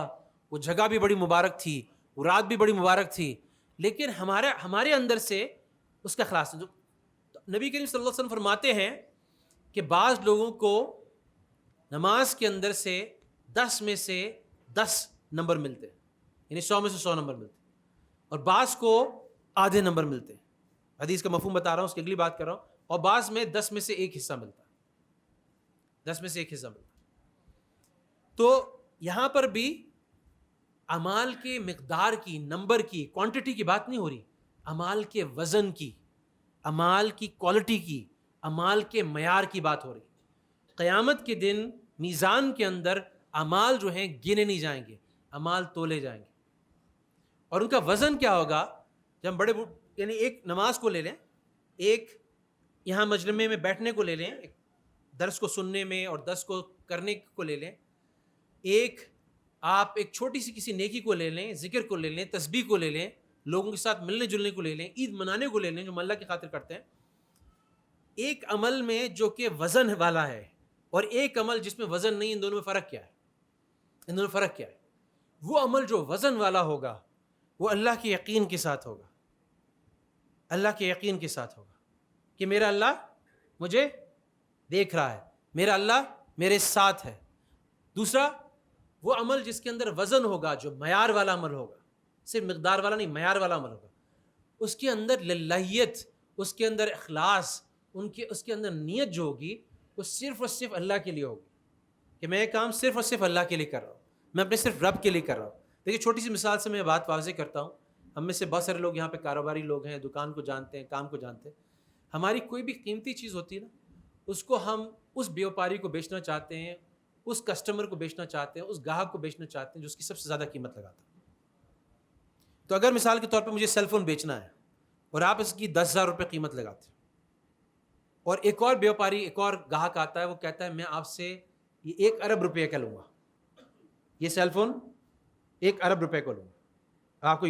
وہ جگہ بھی بڑی مبارک تھی، وہ رات بھی بڑی مبارک تھی، لیکن ہمارے اندر سے اس کا اخلاص ہے. نبی کریم صلی اللہ علیہ وسلم فرماتے ہیں کہ بعض لوگوں کو نماز کے اندر سے 10 میں سے 10 نمبر ملتے ہیں، یعنی 100 میں سے 100 نمبر ملتے ہیں، اور بعض کو آدھے نمبر ملتے ہیں. حدیث کا مفہوم بتا رہا ہوں، اس کی اگلی بات کر رہا ہوں. اور بعض میں 10 میں سے 1 حصہ ملتا ہے، 10 میں سے 1 حصہ ملتا ہے. تو یہاں پر بھی اعمال کے مقدار کی، نمبر کی، کوانٹٹی کی بات نہیں ہو رہی، اعمال کے وزن کی، اعمال کی کوالٹی کی، اعمال کے معیار کی بات ہو رہی. قیامت کے دن میزان کے اندر اعمال جو ہیں گنے نہیں جائیں گے، اعمال تولے جائیں گے. اور ان کا وزن کیا ہوگا؟ جب ہم یعنی ایک نماز کو لے لیں، ایک یہاں مجمع میں بیٹھنے کو لے لیں، ایک درس کو سننے میں اور درس کو کرنے کو لے لیں، ایک آپ ایک چھوٹی سی کسی نیکی کو لے لیں، ذکر کو لے لیں، تسبیح کو لے لیں، لوگوں کے ساتھ ملنے جلنے کو لے لیں، عید منانے کو لے لیں جو ہم اللہ کی خاطر کرتے ہیں. ایک عمل میں جو کہ وزن والا ہے اور ایک عمل جس میں وزن نہیں، ان دونوں میں فرق کیا ہے؟ ان دونوں میں فرق کیا ہے؟ وہ عمل جو وزن والا ہوگا وہ اللہ کے یقین کے ساتھ ہوگا، اللہ کے یقین کے ساتھ ہوگا کہ میرا اللہ مجھے دیکھ رہا ہے، میرا اللہ میرے ساتھ ہے. دوسرا وہ عمل جس کے اندر وزن ہوگا، جو معیار والا عمل ہوگا، صرف مقدار والا نہیں، معیار والا عمل ہوگا، اس کے اندر للہیت، اس کے اندر اخلاص، اس کے اندر نیت جو ہوگی وہ صرف اور صرف اللہ کے لیے ہوگی کہ میں یہ کام صرف اور صرف اللہ کے لیے کر رہا ہوں، میں اپنے صرف رب کے لیے کر رہا ہوں. دیکھیے چھوٹی سی مثال سے میں بات واضح کرتا ہوں. ہم میں سے بہت سارے لوگ یہاں پہ کاروباری لوگ ہیں، دکان کو جانتے ہیں، کام کو جانتے ہیں. ہماری کوئی بھی قیمتی چیز ہوتی ہے نا، اس کو ہم اس بیوپاری کو بیچنا چاہتے ہیں، اس کسٹمر کو بیچنا چاہتے ہیں، اس گاہک کو بیچنا چاہتے ہیں جو اس کی سب سے زیادہ قیمت لگاتا ہے. تو اگر مثال کے طور پہ مجھے سیل فون بیچنا ہے اور آپ اس کی 10,000 روپے قیمت لگاتے ہیں، اور ایک اور بیوپاری، ایک اور گاہک آتا ہے، وہ کہتا ہے میں آپ سے یہ 1 ارب روپے کا لوں گا، یہ سیل فون 1 ارب روپے کو لوں گا. آپ کو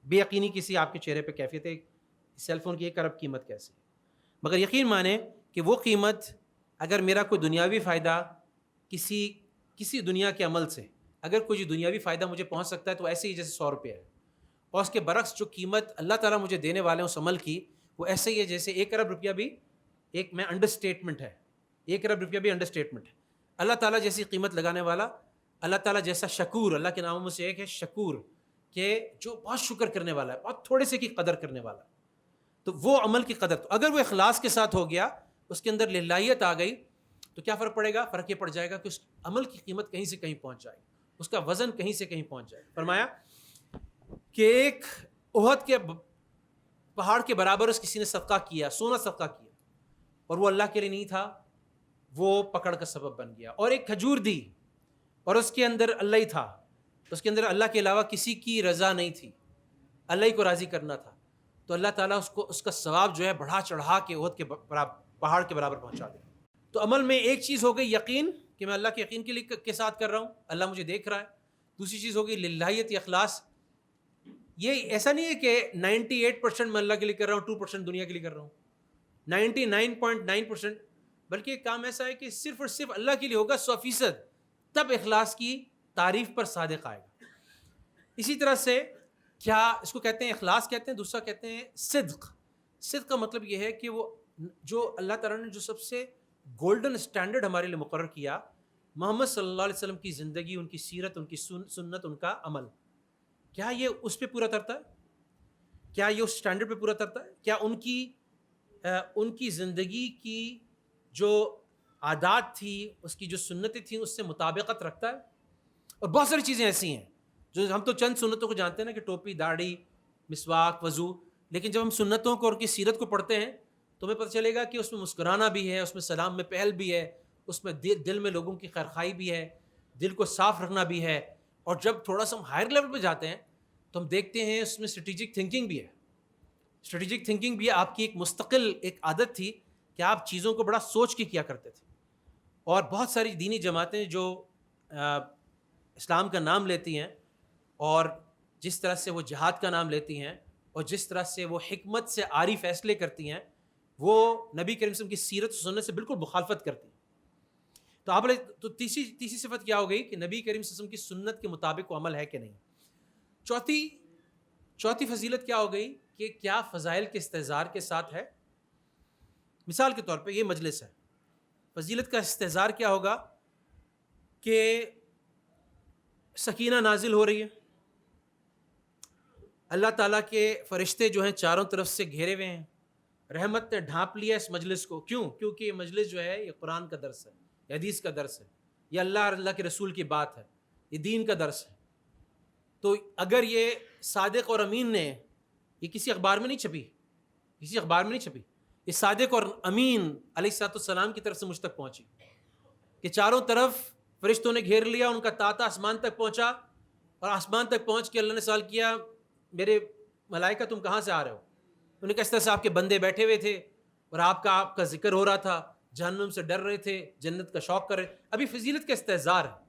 بے یقینی کسی آپ کے چہرے پہ کیفیت ہے سیل فون کی 1 ارب قیمت کیسے؟ مگر یقین مانیں کہ وہ قیمت اگر میرا کوئی دنیاوی فائدہ کسی دنیا کے عمل سے، اگر کوئی دنیاوی فائدہ مجھے پہنچ سکتا ہے تو ایسے ہی جیسے 100 روپے ہے، اور اس کے برعکس جو قیمت اللہ تعالیٰ مجھے دینے والے ہیں اس عمل کی وہ ایسے ہی ہے جیسے 1 ارب روپیہ بھی ایک میں انڈر اسٹیٹمنٹ ہے، 1 ارب روپیہ بھی انڈر اسٹیٹمنٹ ہے. اللہ تعالیٰ جیسی قیمت لگانے والا، اللہ تعالیٰ جیسا شکور، اللہ کے ناموں میں سے ایک ہے شکور، کہ جو بہت شکر کرنے والا ہے، بہت تھوڑے سے کی قدر کرنے والا. تو وہ عمل کی قدر، تو اگر وہ اخلاص کے ساتھ ہو گیا، اس کے اندر للہیت آ گئی، تو کیا فرق پڑے گا؟ فرق یہ پڑ جائے گا کہ اس عمل کی قیمت کہیں سے کہیں پہنچ جائے، اس کا وزن کہیں سے کہیں پہنچ جائے. فرمایا کہ ایک احد کے پہاڑ کے برابر اس کسی نے صدقہ کیا، سونا صدقہ کیا، اور وہ اللہ کے لیے نہیں تھا، وہ پکڑ کا سبب بن گیا. اور ایک کھجور دی اور اس کے اندر اللہ ہی تھا، اس کے اندر اللہ کے علاوہ کسی کی رضا نہیں تھی، اللہ ہی کو راضی کرنا تھا، تو اللہ تعالیٰ اس کو اس کا ثواب جو ہے بڑھا چڑھا کے احد کے پہاڑ کے برابر پہنچا دے. تو عمل میں ایک چیز ہو گئی یقین کہ میں اللہ کے یقین کے ساتھ کر رہا ہوں، اللہ مجھے دیکھ رہا ہے. دوسری چیز ہو گئی للہیت یا اخلاص. یہ ایسا نہیں ہے کہ 98% میں اللہ کے لیے کر رہا ہوں، 2% دنیا کے لیے کر رہا ہوں، 99.9%، بلکہ ایک کام ایسا ہے کہ صرف اور صرف اللہ کے لیے ہوگا 100%، تب اخلاص کی تعریف پر صادق آئے گا. اسی طرح سے کیا اس کو کہتے ہیں اخلاص کہتے ہیں، دوسرا کہتے ہیں صدق. صدق کا مطلب یہ ہے کہ وہ جو اللہ تعالیٰ نے جو سب سے گولڈن اسٹینڈرڈ ہمارے لیے مقرر کیا، محمد صلی اللہ علیہ وسلم کی زندگی، ان کی سیرت، ان کی سنت، ان کا عمل، کیا یہ اس پہ پورا کرتا ہے؟ کیا یہ اس اسٹینڈرڈ پہ پورا کرتا ہے؟ کیا ان کی زندگی کی جو عادات تھی، اس کی جو سنتیں تھیں، اس سے مطابقت رکھتا ہے؟ اور بہت ساری چیزیں ایسی ہیں جو ہم تو چند سنتوں کو جانتے ہیں نا، کہ ٹوپی، داڑھی، مسواک، وضو، لیکن جب ہم سنتوں کو اور ان کی سیرت کو پڑھتے ہیں تو ہمیں پتہ چلے گا کہ اس میں مسکرانا بھی ہے، اس میں سلام میں پہل بھی ہے، اس میں دل میں لوگوں کی خیرخواہی بھی ہے، دل کو صاف رکھنا بھی ہے. اور جب تھوڑا سا ہم ہائر لیول پہ جاتے ہیں تو ہم دیکھتے ہیں اس میں اسٹریٹجک تھنکنگ بھی ہے. اسٹریٹجک تھنکنگ بھی آپ کی ایک مستقل ایک عادت تھی کہ آپ چیزوں کو بڑا سوچ کے کیا کرتے تھے. اور بہت ساری دینی جماعتیں جو اسلام کا نام لیتی ہیں اور جس طرح سے وہ جہاد کا نام لیتی ہیں اور جس طرح سے وہ حکمت سے عاری فیصلے کرتی ہیں، وہ نبی کریم صلی اللہ علیہ وسلم کی سیرت و سنت سے بالکل مخالفت کرتی ہیں. تو تیسری صفت کیا ہو گئی کہ نبی کریم صلی اللہ علیہ وسلم کی سنت کے مطابق وہ عمل ہے کہ نہیں. چوتھی فضیلت کیا ہو گئی کہ کیا فضائل کے استحضار کے ساتھ ہے. مثال کے طور پہ یہ مجلس ہے، فضیلت کا استحضار کیا ہوگا کہ سکینہ نازل ہو رہی ہے، اللہ تعالیٰ کے فرشتے جو ہیں چاروں طرف سے گھیرے ہوئے ہیں، رحمت نے ڈھانپ لیا اس مجلس کو. کیونکہ یہ مجلس جو ہے یہ قرآن کا درس ہے، یہ حدیث کا درس ہے، یہ اللہ اور اللہ کے رسول کی بات ہے، یہ دین کا درس ہے. تو اگر یہ صادق اور امین نے، یہ کسی اخبار میں نہیں چھپی، کسی اخبار میں نہیں چھپی، یہ صادق اور امین علیہ الصلوۃ والسلام کی طرف سے مجھ تک پہنچی کہ چاروں طرف فرشتوں نے گھیر لیا، ان کا طاطا آسمان تک پہنچا، اور آسمان تک پہنچ کے اللہ نے سوال کیا میرے ملائکہ تم کہاں سے آ رہے ہو؟ انہوں نے کہا اس طرح سے آپ کے بندے بیٹھے ہوئے تھے اور آپ کا ذکر ہو رہا تھا، جہنم سے ڈر رہے تھے، جنت کا شوق کر رہے تھے۔ ابھی فضیلت کا استحضار ہے،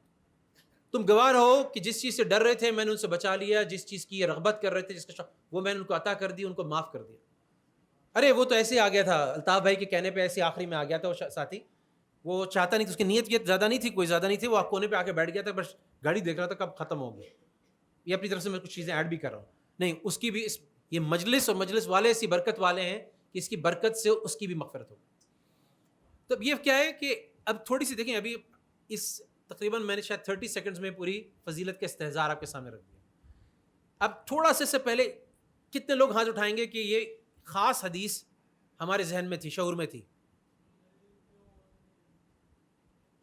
تم گواہ رہو کہ جس چیز سے ڈر رہے تھے میں نے ان سے بچا لیا، جس چیز کی یہ رغبت کر رہے تھے، جس کا شوق، وہ میں نے ان کو عطا کر دی، ان کو معاف کر دیا۔ ارے وہ تو ایسے آ گیا تھا، الطاف بھائی کے کہنے پہ ایسے آخری میں آ گیا تھا وہ ساتھی، وہ چاہتا نہیں تھا، اس کی نیت زیادہ نہیں تھی، کوئی زیادہ نہیں تھی، وہ کونے پہ آ کے بیٹھ گیا تھا، بس گاڑی دیکھ رہا تھا کب ختم ہو گیا۔ یہ اپنی طرف سے میں کچھ چیزیں ایڈ بھی کر رہا ہوں، نہیں اس کی بھی یہ مجلس اور مجلس والے ایسی برکت والے ہیں کہ اس کی برکت سے اس کی بھی مغفرت ہوگی۔ تو اب یہ کیا ہے کہ اب تھوڑی سی دیکھیں، ابھی اس تقریباً میں نے شاید 30 سیکنڈز میں پوری فضیلت کا استحضار آپ کے سامنے رکھ دیا۔ اب تھوڑا سا سے پہلے کتنے لوگ ہاتھ اٹھائیں گے کہ یہ خاص حدیث ہمارے ذہن میں تھی، شعور میں تھی؟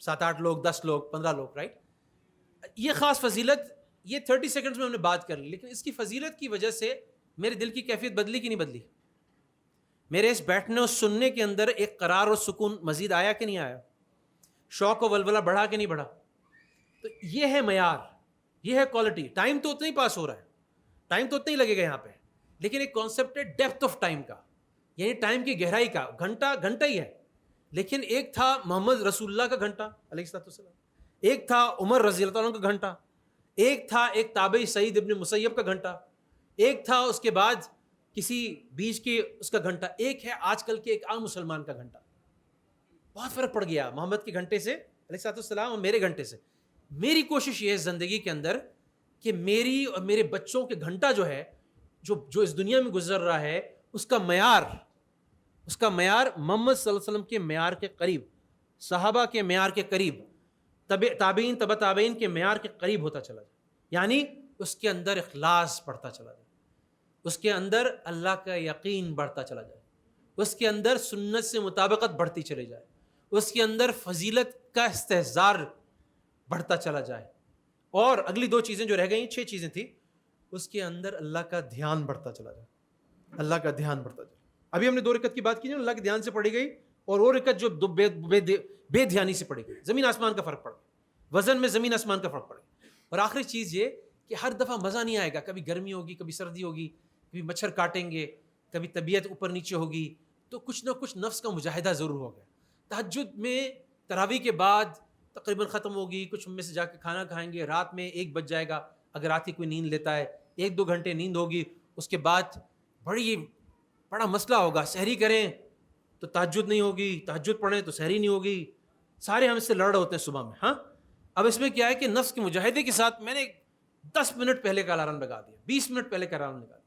7 8 لوگ، 10 لوگ، 15 لوگ، رائٹ؟ یہ خاص فضیلت یہ 30 سیکنڈز میں ہم نے بات کر لی، لیکن اس کی فضیلت کی وجہ سے میرے دل کی کیفیت بدلی کہ نہیں بدلی؟ میرے اس بیٹھنے اور سننے کے اندر ایک قرار اور سکون مزید آیا کہ نہیں آیا؟ شوق و ولولہ بڑھا کہ نہیں بڑھا؟ تو یہ ہے معیار، یہ ہے کوالٹی۔ ٹائم تو اتنا ہی پاس ہو رہا ہے، ٹائم تو اتنا ہی لگے گا یہاں پہ، لیکن ایک کانسیپٹ ہے ڈیپتھ آف ٹائم کا، یعنی ٹائم کی گہرائی کا۔ گھنٹہ گھنٹہ ہی ہے، لیکن ایک تھا محمد رسول اللہ کا گھنٹہ علیہ الصلوۃ والسلام، ایک تھا عمر رضی اللہ عنہ کا گھنٹہ، ایک تھا ایک تابعی سعید ابن مسیب کا گھنٹہ، ایک تھا اس کے بعد کسی بیچ کے اس کا گھنٹہ، ایک ہے آج کل کے ایک عام مسلمان کا گھنٹہ۔ بہت فرق پڑ گیا محمد کے گھنٹے سے علیہ الصلوۃ والسلام اور میرے گھنٹے سے۔ میری کوشش یہ ہے زندگی کے اندر کہ میری اور میرے بچوں کے گھنٹہ جو ہے، جو اس دنیا میں گزر رہا ہے، اس کا معیار محمد صلی اللہ علیہ وسلم کے معیار کے قریب، صحابہ کے معیار کے قریب، تابعین تبع تابعین کے معیار کے قریب ہوتا چلا جائے، یعنی اس کے اندر اخلاص بڑھتا چلا جائے، اس کے اندر اللہ کا یقین بڑھتا چلا جائے، اس کے اندر سنت سے مطابقت بڑھتی چلی جائے، اس کے اندر فضیلت کا استحضار بڑھتا چلا جائے، اور اگلی 2 چیزیں جو رہ گئیں، 6 چیزیں تھیں، اس کے اندر اللہ کا دھیان بڑھتا چلا جائے، اللہ کا دھیان بڑھتا جائے۔ ابھی ہم نے 2 رکعت کی بات کی جو اللہ کے دھیان سے پڑھی گئی، اور وہ رکعت جو بے دھیانی سے پڑھی گئی، زمین آسمان کا فرق پڑ گیا، وزن میں زمین آسمان کا فرق پڑ گیا۔ اور آخری چیز یہ کہ ہر دفعہ مزہ نہیں آئے گا، کبھی گرمی ہوگی، کبھی سردی ہوگی، کبھی مچھر کاٹیں گے، کبھی طبیعت اوپر نیچے ہوگی، تو کچھ نہ کچھ نفس کا مجاہدہ ضرور ہوگا۔ تہجد میں تراویح کے بعد تقریباً ختم ہوگی، کچھ ہم میں سے جا کے کھانا کھائیں گے، رات میں 1 بج جائے گا، اگر رات کی کوئی نیند لیتا ہے 1-2 گھنٹے نیند ہوگی، اس کے بعد بڑا مسئلہ ہوگا، سحری کریں تو تہجد نہیں ہوگی، تہجد پڑھیں تو سحری نہیں ہوگی، سارے ہم اس سے لڑ رہے ہوتے ہیں صبح میں۔ ہاں، اب اس میں کیا ہے کہ نفس کے مجاہدے کے ساتھ میں نے 10 منٹ پہلے کا الارم لگا دیا، 20 منٹ پہلے کا الارم لگا دیا،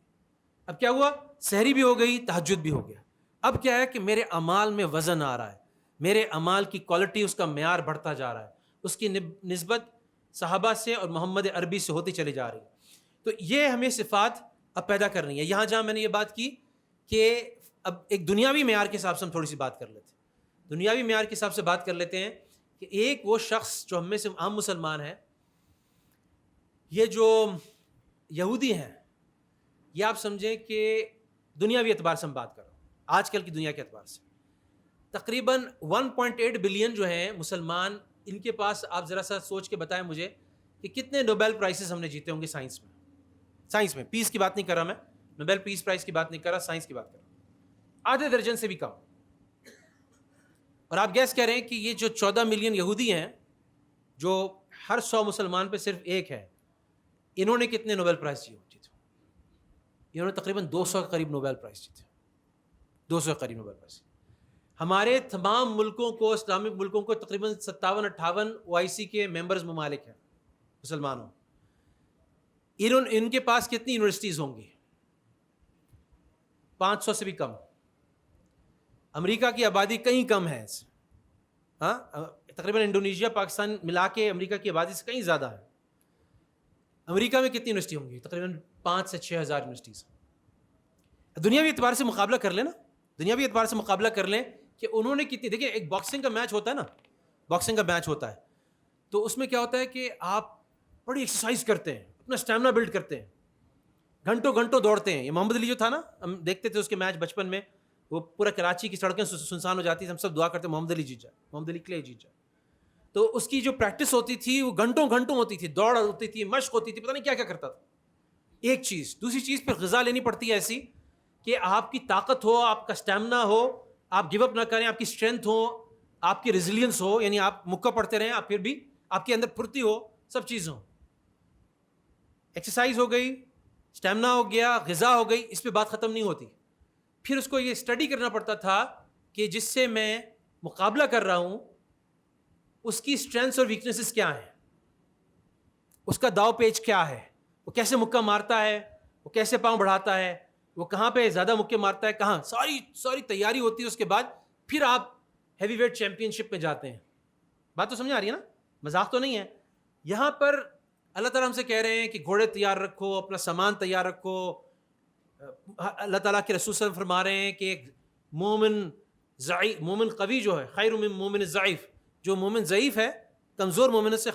اب کیا ہوا؟ سحری بھی ہو گئی، تہجد بھی ہو گیا۔ اب کیا ہے کہ میرے اعمال میں وزن آ رہا ہے، میرے اعمال کی کوالٹی، اس کا معیار بڑھتا جا رہا ہے، اس کی نسبت صحابہ سے اور محمد عربی سے ہوتی چلی جا رہی ہے۔ تو یہ ہمیں صفات اب پیدا کرنی ہے۔ یہاں جہاں میں نے یہ بات کی کہ اب ایک دنیاوی معیار کے حساب سے ہم تھوڑی سی بات کر لیتے ہیں، دنیاوی معیار کے حساب سے بات کر لیتے ہیں کہ ایک وہ شخص جو ہم میں سے عام مسلمان ہے، یہ جو یہودی ہیں، یہ آپ سمجھیں کہ دنیاوی اعتبار سے ہم بات کر رہا ہوں، آج کل کی دنیا کے اعتبار سے تقریباً 1.8 بلین جو ہیں مسلمان، ان کے پاس آپ ذرا سا سوچ کے بتائیں مجھے کہ کتنے نوبیل پرائزز ہم نے جیتے ہوں گے سائنس میں۔ پیس کی بات نہیں کر رہا میں، نوبیل پیس پرائز کی بات نہیں کر رہا، سائنس کی بات کر رہا ہوں، آدھے درجن سے بھی کم۔ اور آپ گیس کہہ رہے ہیں کہ یہ جو 14 ملین یہودی ہیں، جو ہر 100 مسلمان پہ صرف ایک ہے، انہوں نے کتنے نوبیل پرائز جیتے؟ انہوں نے تقریباً 200 کے قریب نوبیل پرائز جیتے، 200 کے قریب نوبیل پرائز۔ ہمارے تمام ملکوں کو، اسلامک ملکوں کو تقریباً 57-58 OIC کے ممبرز ممالک ہیں مسلمانوں، ان کے پاس کتنی یونیورسٹیز ہوں گی؟ 500 سے بھی کم۔ امریکہ کی آبادی کہیں کم ہے، ہاں تقریباً انڈونیشیا پاکستان ملا کے امریکہ کی آبادی سے کہیں زیادہ ہے۔ امریکہ میں کتنی یونیورسٹی ہوں گی؟ تقریباً 5 سے 6 ہزار یونیورسٹیز۔ دنیاوی اعتبار سے مقابلہ کر لیں نا، دنیاوی اعتبار سے مقابلہ کر لیں کہ انہوں نے کتنی، دیکھیں ایک باکسنگ کا میچ ہوتا ہے نا، باکسنگ کا میچ ہوتا ہے تو اس میں کیا ہوتا ہے کہ آپ بڑی ایکسرسائز کرتے ہیں، اپنا اسٹیمنا بلڈ کرتے ہیں, گھنٹوں گھنٹوں دوڑتے ہیں. یہ محمد علی جو تھا نا, ہم دیکھتے تھے اس کے میچ بچپن میں, وہ پورا کراچی کی سڑکیں سنسان ہو جاتی تھی, ہم سب دعا کرتے محمد علی جیت جائے, محمد علی کلے جیت جائے. تو اس کی جو پریکٹس ہوتی تھی وہ گھنٹوں گھنٹوں ہوتی تھی, دوڑ ہوتی تھی, مشق ہوتی تھی, پتہ نہیں کیا کیا کرتا تھا. ایک چیز. دوسری چیز پھر غذا لینی پڑتی ہے ایسی کہ آپ کی طاقت ہو, آپ کا اسٹیمنا ہو, آپ گیو اپ نہ کریں, آپ کی اسٹرینتھ ہو, آپ کی ریزیلینس ہو, یعنی آپ مکہ پڑھتے رہیں, آپ پھر بھی آپ کے اندر پھرتی ہو, سب چیزیں ہوں. ایکسرسائز ہو گئی, اسٹیمنا ہو گیا, غذا ہو گئی, اس پہ بات ختم نہیں ہوتی. پھر اس کو یہ اسٹڈی کرنا پڑتا تھا کہ جس سے میں مقابلہ کر رہا ہوں اس کی اسٹرینتھس اور ویکنیسز کیا ہیں, اس کا داؤ پیچ کیا ہے, وہ کیسے مکہ مارتا ہے, وہ کیسے پاؤں بڑھاتا ہے, وہ کہاں پہ زیادہ مکے مارتا ہے, کہاں. ساری تیاری ہوتی ہے. اس کے بعد پھر آپ ہیوی ویٹ چیمپئن شپ میں جاتے ہیں. بات تو سمجھ آ رہی ہے نا, مذاق تو نہیں ہے. یہاں پر اللہ تعالیٰ ہم سے کہہ رہے ہیں کہ گھوڑے تیار رکھو, اپنا سامان تیار رکھو. اللہ تعالیٰ کے رسول صلی اللہ علیہ وسلم فرما رہے ہیں کہ ایک مومن قوی جو ہے خیر من مومن ضعیف, جو مومن ضعیف ہے کمزور مومن سے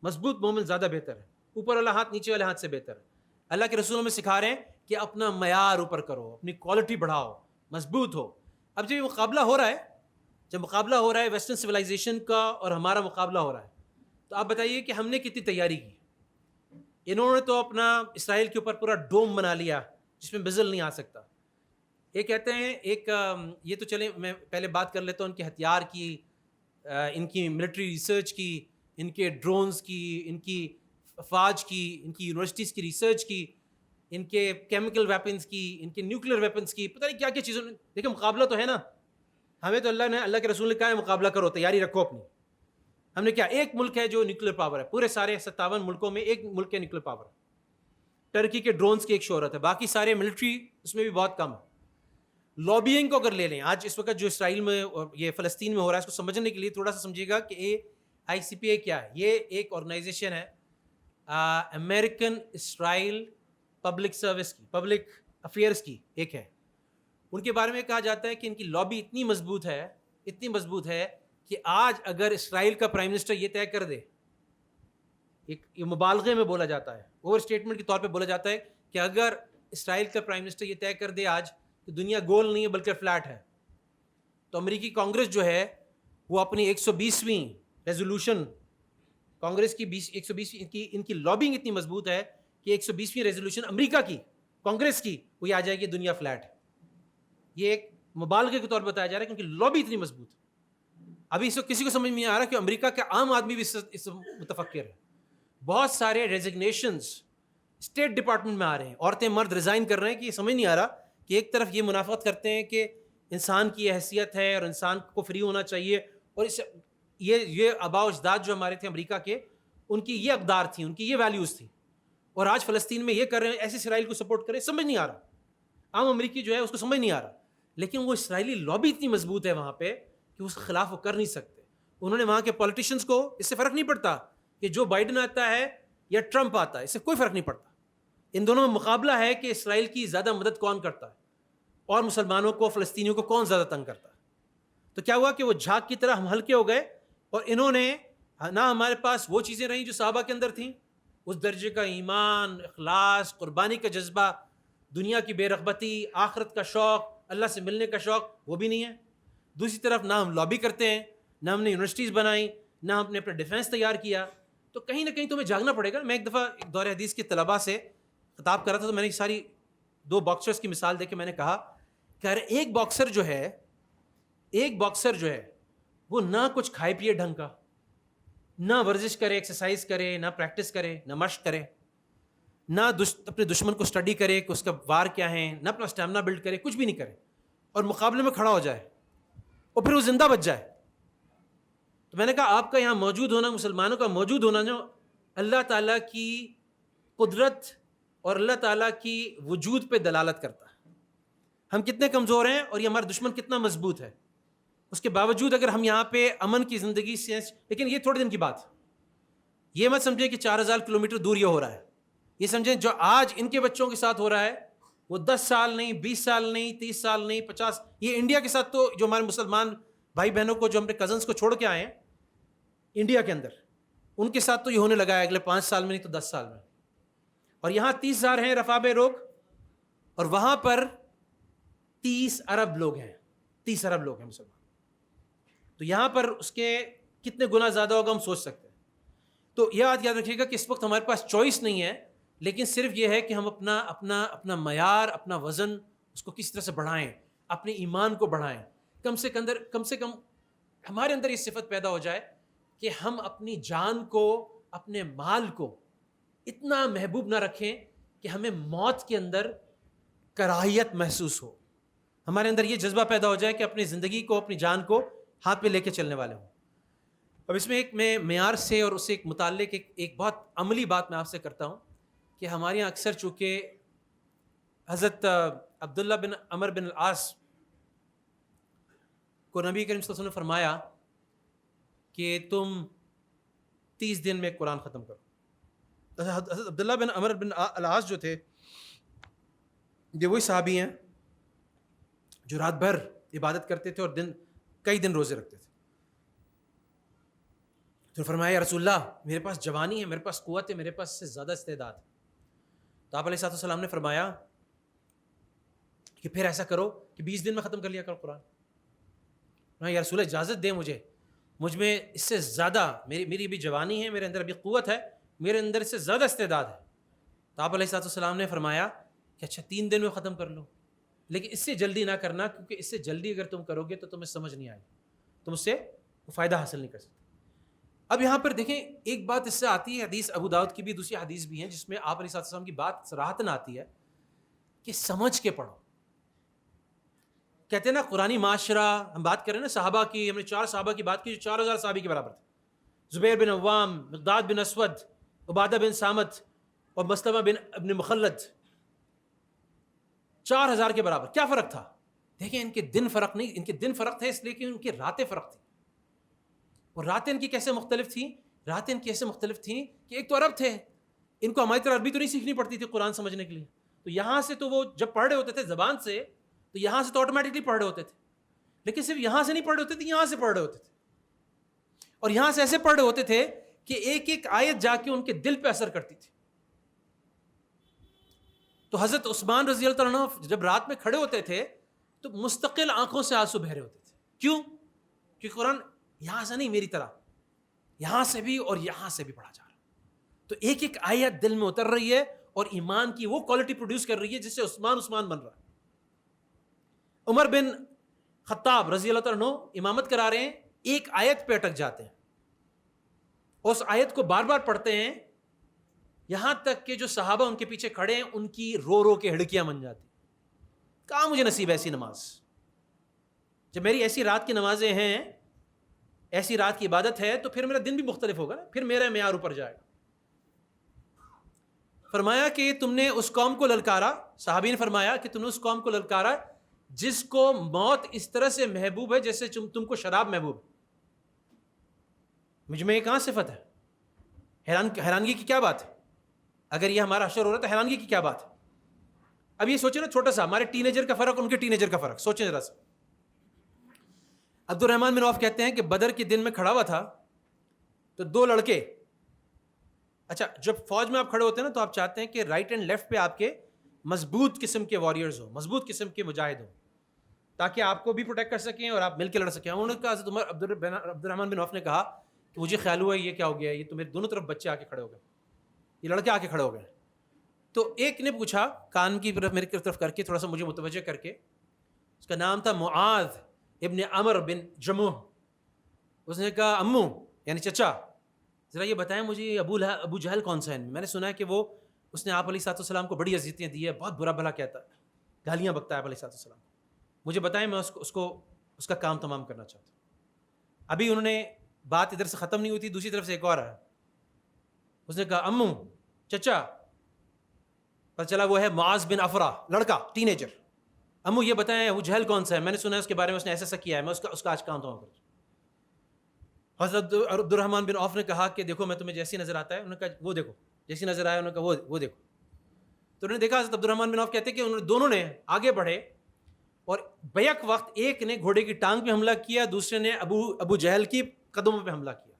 مضبوط مومن زیادہ بہتر ہے. اوپر والا ہاتھ نیچے والے ہاتھ سے بہتر ہے. اللہ کے رسول ہمیں سکھا رہے ہیں کہ اپنا معیار اوپر کرو, اپنی کوالٹی بڑھاؤ, مضبوط ہو. اب جب یہ مقابلہ ہو رہا ہے, جب مقابلہ ہو رہا ہے ویسٹرن سویلائزیشن کا اور ہمارا مقابلہ ہو رہا ہے, تو آپ بتائیے کہ ہم نے کتنی تیاری کی. انہوں نے تو اپنا اسرائیل کے اوپر پورا ڈوم بنا لیا جس میں بزل نہیں آ سکتا. یہ کہتے ہیں ایک یہ تو چلیں میں پہلے بات کر لیتا ہوں ان کے ہتھیار کی, ان کی ملٹری ریسرچ کی, ان کے ڈرونز کی, ان کی افواج کی, ان کی یونیورسٹیز کی ریسرچ کی, ان کے کیمیکل ویپنز کی, ان کے نیوکلیر ویپنز کی, پتہ نہیں کیا کیا چیزوں. دیکھیں مقابلہ تو ہے نا, ہمیں تو اللہ کے رسول نے کہا ہے مقابلہ کرو, تیاری رکھو اپنی. ہم نے کیا, ایک ملک ہے جو نیوکلیر پاور ہے, پورے سارے 57 ملکوں میں ایک ملک ہے نیوکلیر پاور. ٹرکی کے ڈرونز کی ایک شہرت ہے, باقی سارے ملٹری اس میں بھی بہت کم ہے. لابینگ کو اگر لے لیں, آج اس وقت جو اسرائیل میں اور یہ فلسطین میں ہو رہا ہے, اس کو سمجھنے کے لیے تھوڑا سا سمجھیے گا کہ ICPA کیا ہے. یہ ایک آرگنائزیشن ہے امریکن اسرائیل پبلک سروس کی, پبلک افیئرس کی ایک ہے. ان کے بارے میں کہا جاتا ہے کہ ان کی لابی اتنی مضبوط ہے کہ آج اگر اسرائیل کا پرائم منسٹر یہ طے کر دے, یہ مبالغے میں بولا جاتا ہے, اوور اسٹیٹمنٹ کے طور پہ بولا جاتا ہے کہ اگر اسرائیل کا پرائم منسٹر یہ طے کر دے آج کہ دنیا گول نہیں ہے بلکہ فلیٹ ہے, تو امریکی کانگریس جو ہے وہ اپنی 120ویں ریزولوشن, کانگریس کی 120 ان کی لابنگ اتنی مضبوط ہے کہ 120ویں ریزولوشن امریکہ کی کانگریس کی وہ یہ آ جائے گی دنیا فلیٹ ہے. یہ ایک مبالغے کے طور پر بتایا جا رہا ہے کیونکہ لابی اتنی مضبوط ہے. ابھی اس وقت کسی کو سمجھ میں نہیں آ رہا کہ امریکہ کا عام آدمی بھی اس متفکر ہے. بہت سارے ریزگنیشنز اسٹیٹ ڈپارٹمنٹ میں آ رہے ہیں, عورتیں مرد ریزائن کر رہے ہیں کہ یہ سمجھ نہیں آ رہا کہ ایک طرف یہ منافقت کرتے ہیں کہ انسان کی حیثیت ہے اور انسان کو فری ہونا چاہیے, اور اس یہ آباء و اجداد جو ہمارے تھے امریکہ کے, ان کی یہ اقدار تھیں, ان کی یہ ویلیوز تھیں, اور آج فلسطین میں یہ کر رہے ہیں, ایسے اسرائیل کو سپورٹ کریں. سمجھ نہیں آ رہا, عام امریکی جو ہے اس کو سمجھ نہیں آ رہا, لیکن وہ اسرائیلی لابی اتنی مضبوط ہے وہاں پہ کہ اس کے خلاف وہ کر نہیں سکتے. انہوں نے وہاں کے پولیٹیشنز کو, اس سے فرق نہیں پڑتا کہ جو بائیڈن آتا ہے یا ٹرمپ آتا ہے, اس سے کوئی فرق نہیں پڑتا. ان دونوں میں مقابلہ ہے کہ اسرائیل کی زیادہ مدد کون کرتا ہے اور مسلمانوں کو, فلسطینیوں کو کون زیادہ تنگ کرتا ہے. تو کیا ہوا کہ وہ جھاگ کی طرح ہم ہلکے ہو گئے, اور انہوں نے نہ ہمارے پاس وہ چیزیں رہیں جو صحابہ کے اندر تھیں, اس درجے کا ایمان, اخلاص, قربانی کا جذبہ, دنیا کی بے رغبتی, آخرت کا شوق, اللہ سے ملنے کا شوق, وہ بھی نہیں ہے. دوسری طرف نہ ہم لابی کرتے ہیں, نہ ہم نے یونیورسٹیز بنائیں, نہ ہم نے اپنا ڈیفینس تیار کیا. تو کہیں نہ کہیں تمہیں جاگنا پڑے گا. میں ایک دفعہ ایک دور حدیث کے طلباء سے خطاب کر رہا تھا, تو میں نے ساری 2 باکسرز کی مثال دے کے میں نے کہا کہ ایک باکسر جو ہے وہ نہ کچھ کھائے پیے ڈھنگ کا, نہ ورزش کرے, ایکسرسائز کرے, نہ پریکٹس کرے, نہ مشق کرے, نہ اپنے دشمن کو اسٹڈی کرے کہ اس کا وار کیا ہے, نہ اپنا اسٹیمنا بلڈ کرے, کچھ بھی نہیں کرے, اور مقابلے میں کھڑا ہو جائے اور پھر وہ زندہ بچ جائے. تو میں نے کہا آپ کا یہاں موجود ہونا, مسلمانوں کا موجود ہونا, جو اللہ تعالیٰ کی قدرت اور اللہ تعالیٰ کی وجود پہ دلالت کرتا ہے. ہم کتنے کمزور ہیں اور یہ ہمارا دشمن کتنا مضبوط ہے. اس کے باوجود اگر ہم یہاں پہ امن کی زندگی سے, لیکن یہ تھوڑے دن کی بات, یہ مت سمجھیں کہ 4000 کلومیٹر دور یہ ہو رہا ہے. یہ سمجھیں جو آج ان کے بچوں کے ساتھ ہو رہا ہے وہ 10 سال نہیں, 20 سال نہیں, 30 سال نہیں, 50. یہ انڈیا کے ساتھ تو جو ہمارے مسلمان بھائی بہنوں کو, جو ہمارے کزنس کو چھوڑ کے آئے ہیں انڈیا کے اندر, ان کے ساتھ تو یہ ہونے لگا ہے اگلے 5 سال میں نہیں تو 10 سال میں. اور یہاں 30,000 ہیں رفع بے روک، اور وہاں پر 30 ارب لوگ ہیں، 30 ارب لوگ ہیں مسلمان. تو یہاں پر اس کے کتنے گنا زیادہ ہوگا ہم سوچ سکتے ہیں. تو یہ بات یاد رکھیے گا کہ اس وقت ہمارے پاس چوائس نہیں ہے، لیکن صرف یہ ہے کہ ہم اپنا معیار، اپنا وزن اس کو کس طرح سے بڑھائیں، اپنے ایمان کو بڑھائیں. کم سے کم ہمارے اندر یہ صفت پیدا ہو جائے کہ ہم اپنی جان کو، اپنے مال کو اتنا محبوب نہ رکھیں کہ ہمیں موت کے اندر کراہیت محسوس ہو. ہمارے اندر یہ جذبہ پیدا ہو جائے کہ اپنی زندگی کو، اپنی جان کو ہاتھ پہ لے کے چلنے والے ہوں. اب اس میں ایک میں معیار سے اور اس سے ایک متعلق ایک بہت عملی بات میں آپ سے کرتا ہوں کہ ہمارے یہاں اکثر چونکہ حضرت عبداللہ بن عمر بن العاص کو نبی کریم صلی اللہ علیہ وسلم نے فرمایا کہ تم 30 دن میں قرآن ختم کرو. حضرت عبداللہ بن عمر بن العاص جو تھے یہ وہی صحابی ہیں جو رات بھر عبادت کرتے تھے اور کئی دن روزے رکھتے تھے. تو فرمایا یا رسول اللہ میرے پاس جوانی ہے، میرے پاس قوت ہے، میرے پاس اس سے زیادہ استعداد ہے. تو آپ علیہ السلام نے فرمایا کہ پھر ایسا کرو کہ 20 دن میں ختم کر لیا کرو قرآن. یا رسول اللہ اجازت دیں مجھ میں اس سے زیادہ میری ابھی جوانی ہے، میرے اندر ابھی قوت ہے، میرے اندر اس سے زیادہ استعداد ہے. تو آپ علیہ السلام نے فرمایا کہ اچھا 3 دن میں ختم کر لو، لیکن اس سے جلدی نہ کرنا، کیونکہ اس سے جلدی اگر تم کرو گے تو تمہیں سمجھ نہیں آئے گی، تم اس سے فائدہ حاصل نہیں کر سکتے. اب یہاں پر دیکھیں ایک بات اس سے آتی ہے، حدیث ابو داؤد کی بھی، دوسری حدیث بھی ہیں جس میں آپ علیہ السلام کی بات صراحتاً آتی ہے کہ سمجھ کے پڑھو. کہتے ہیں نا قرآنی معاشرہ، ہم بات کریں نا صحابہ کی، ہم نے 4 صحابہ کی بات کی جو 4000 صحابی کے برابر تھے. زبیر بن عوام، مقداد بن اسود، عبادہ بن سامت اور مسلمہ بن ابن مخلد، 4000 کے برابر. کیا فرق تھا؟ دیکھیں ان کے دن فرق نہیں، ان کے دن فرق تھے اس لیے کہ ان کی راتیں فرق تھیں. اور راتیں ان کی کیسے مختلف تھیں؟ راتیں ان کی ایسے مختلف تھیں کہ ایک تو عرب تھے، ان کو ہماری طرح عربی تو نہیں سیکھنی پڑتی تھی قرآن سمجھنے کے لیے. تو یہاں سے تو وہ جب پڑھ رہے ہوتے تھے زبان سے تو یہاں سے تو آٹومیٹکلی پڑھ رہے ہوتے تھے، لیکن صرف یہاں سے نہیں پڑھ رہے ہوتے تھے، یہاں سے پڑھ رہے ہوتے تھے. اور یہاں سے ایسے پڑھ رہے ہوتے تھے کہ ایک ایک آیت جا کے ان کے دل پہ اثر کرتی تھی. تو حضرت عثمان رضی اللہ عنہ جب رات میں کھڑے ہوتے تھے تو مستقل آنکھوں سے آنسو بہ رہے ہوتے تھے. کیوں؟ کہ قرآن یہاں سے نہیں، میری طرح یہاں سے بھی اور یہاں سے بھی پڑھا جا رہا. تو ایک ایک آیت دل میں اتر رہی ہے اور ایمان کی وہ کوالٹی پروڈیوس کر رہی ہے جس سے عثمان بن رہا ہے. عمر بن خطاب رضی اللہ عنہ امامت کرا رہے ہیں، ایک آیت پہ اٹک جاتے ہیں، اس آیت کو بار بار پڑھتے ہیں، یہاں تک کہ جو صحابہ ان کے پیچھے کھڑے ہیں ان کی رو رو کے ہڑکیاں بن جاتی. کہاں مجھے نصیب ایسی نماز؟ جب میری ایسی رات کی نمازیں ہیں، ایسی رات کی عبادت ہے تو پھر میرا دن بھی مختلف ہوگا نا، پھر میرا معیار اوپر جائے گا. فرمایا کہ تم نے اس قوم کو للکارا، صحابی نے فرمایا کہ تم نے اس قوم کو للکارا جس کو موت اس طرح سے محبوب ہے جیسے تم کو شراب محبوب. مجھ میں یہ کہاں صفت ہے؟ حیرانگی کی کیا بات ہے؟ اگر یہ ہمارا حشر ہو رہا ہے تو حیرانگی کی کیا بات ہے؟ اب یہ سوچیں نا، چھوٹا سا ہمارے ٹینیجر کا فرق، ان کے ٹینیجر کا فرق سوچیں ذرا سا. عبد الرحمن بن عوف کہتے ہیں کہ بدر کے دن میں کھڑا ہوا تھا تو 2 لڑکے، اچھا جب فوج میں آپ کھڑے ہوتے ہیں نا تو آپ چاہتے ہیں کہ رائٹ اینڈ لیفٹ پہ آپ کے مضبوط قسم کے واریئرز ہوں، مضبوط قسم کے مجاہد ہوں، تاکہ آپ کو بھی پروٹیکٹ کر سکیں اور آپ مل کے لڑ سکیں. انہوں نے کہا، حضرت عبد الرحمن بن عوف نے کہا کہ مجھے خیال ہوا یہ کیا ہو گیا، یہ تو میرے دونوں طرف بچے آ کے کھڑے ہو گئے، یہ لڑکے آ کے کھڑے ہو گئے. تو ایک نے پوچھا کان کی طرف میری طرف کر کے تھوڑا سا مجھے متوجہ کر کے، اس کا نام تھا معاذ ابن عمر بن جموح. اس نے کہا امو یعنی چچا ذرا یہ بتائیں مجھے ابو جہل کون سا ہے؟ میں نے سنا ہے کہ وہ اس نے آپ علیہ السلام کو بڑی اذیتیں دی ہے، بہت برا بھلا کہتا ہے، گالیاں بکتا ہے آپ علیہ السلام. مجھے بتائیں، میں اس کا کام تمام کرنا چاہتا ہوں. ابھی انہوں نے بات ادھر سے ختم نہیں ہوئی تھی، دوسری طرف سے ایک اور ہے. اس نے کہا امو چچا، پتہ چلا وہ ہے معاذ بن افرا، لڑکا ٹینیجر. امو یہ بتائیں ابو جہل کون سا ہے؟ میں نے سنا ہے اس کے بارے میں اس نے ایسا کیا ہے، میں اس کا آج کام تمام کروں. حضرت عبد الرحمن بن عوف نے کہا کہ دیکھو میں تمہیں جیسی نظر آتا ہے. انہوں نے کہا وہ دیکھو جیسی نظر آیا. انہوں نے کہا وہ دیکھو. تو انہوں نے دیکھا حضرت عبد الرحمن بن عوف کہتے ہیں کہ دونوں نے آگے بڑھے اور بیک وقت ایک نے گھوڑے کی ٹانگ پہ حملہ کیا، دوسرے نے ابو جہل کی قدموں پہ حملہ کیا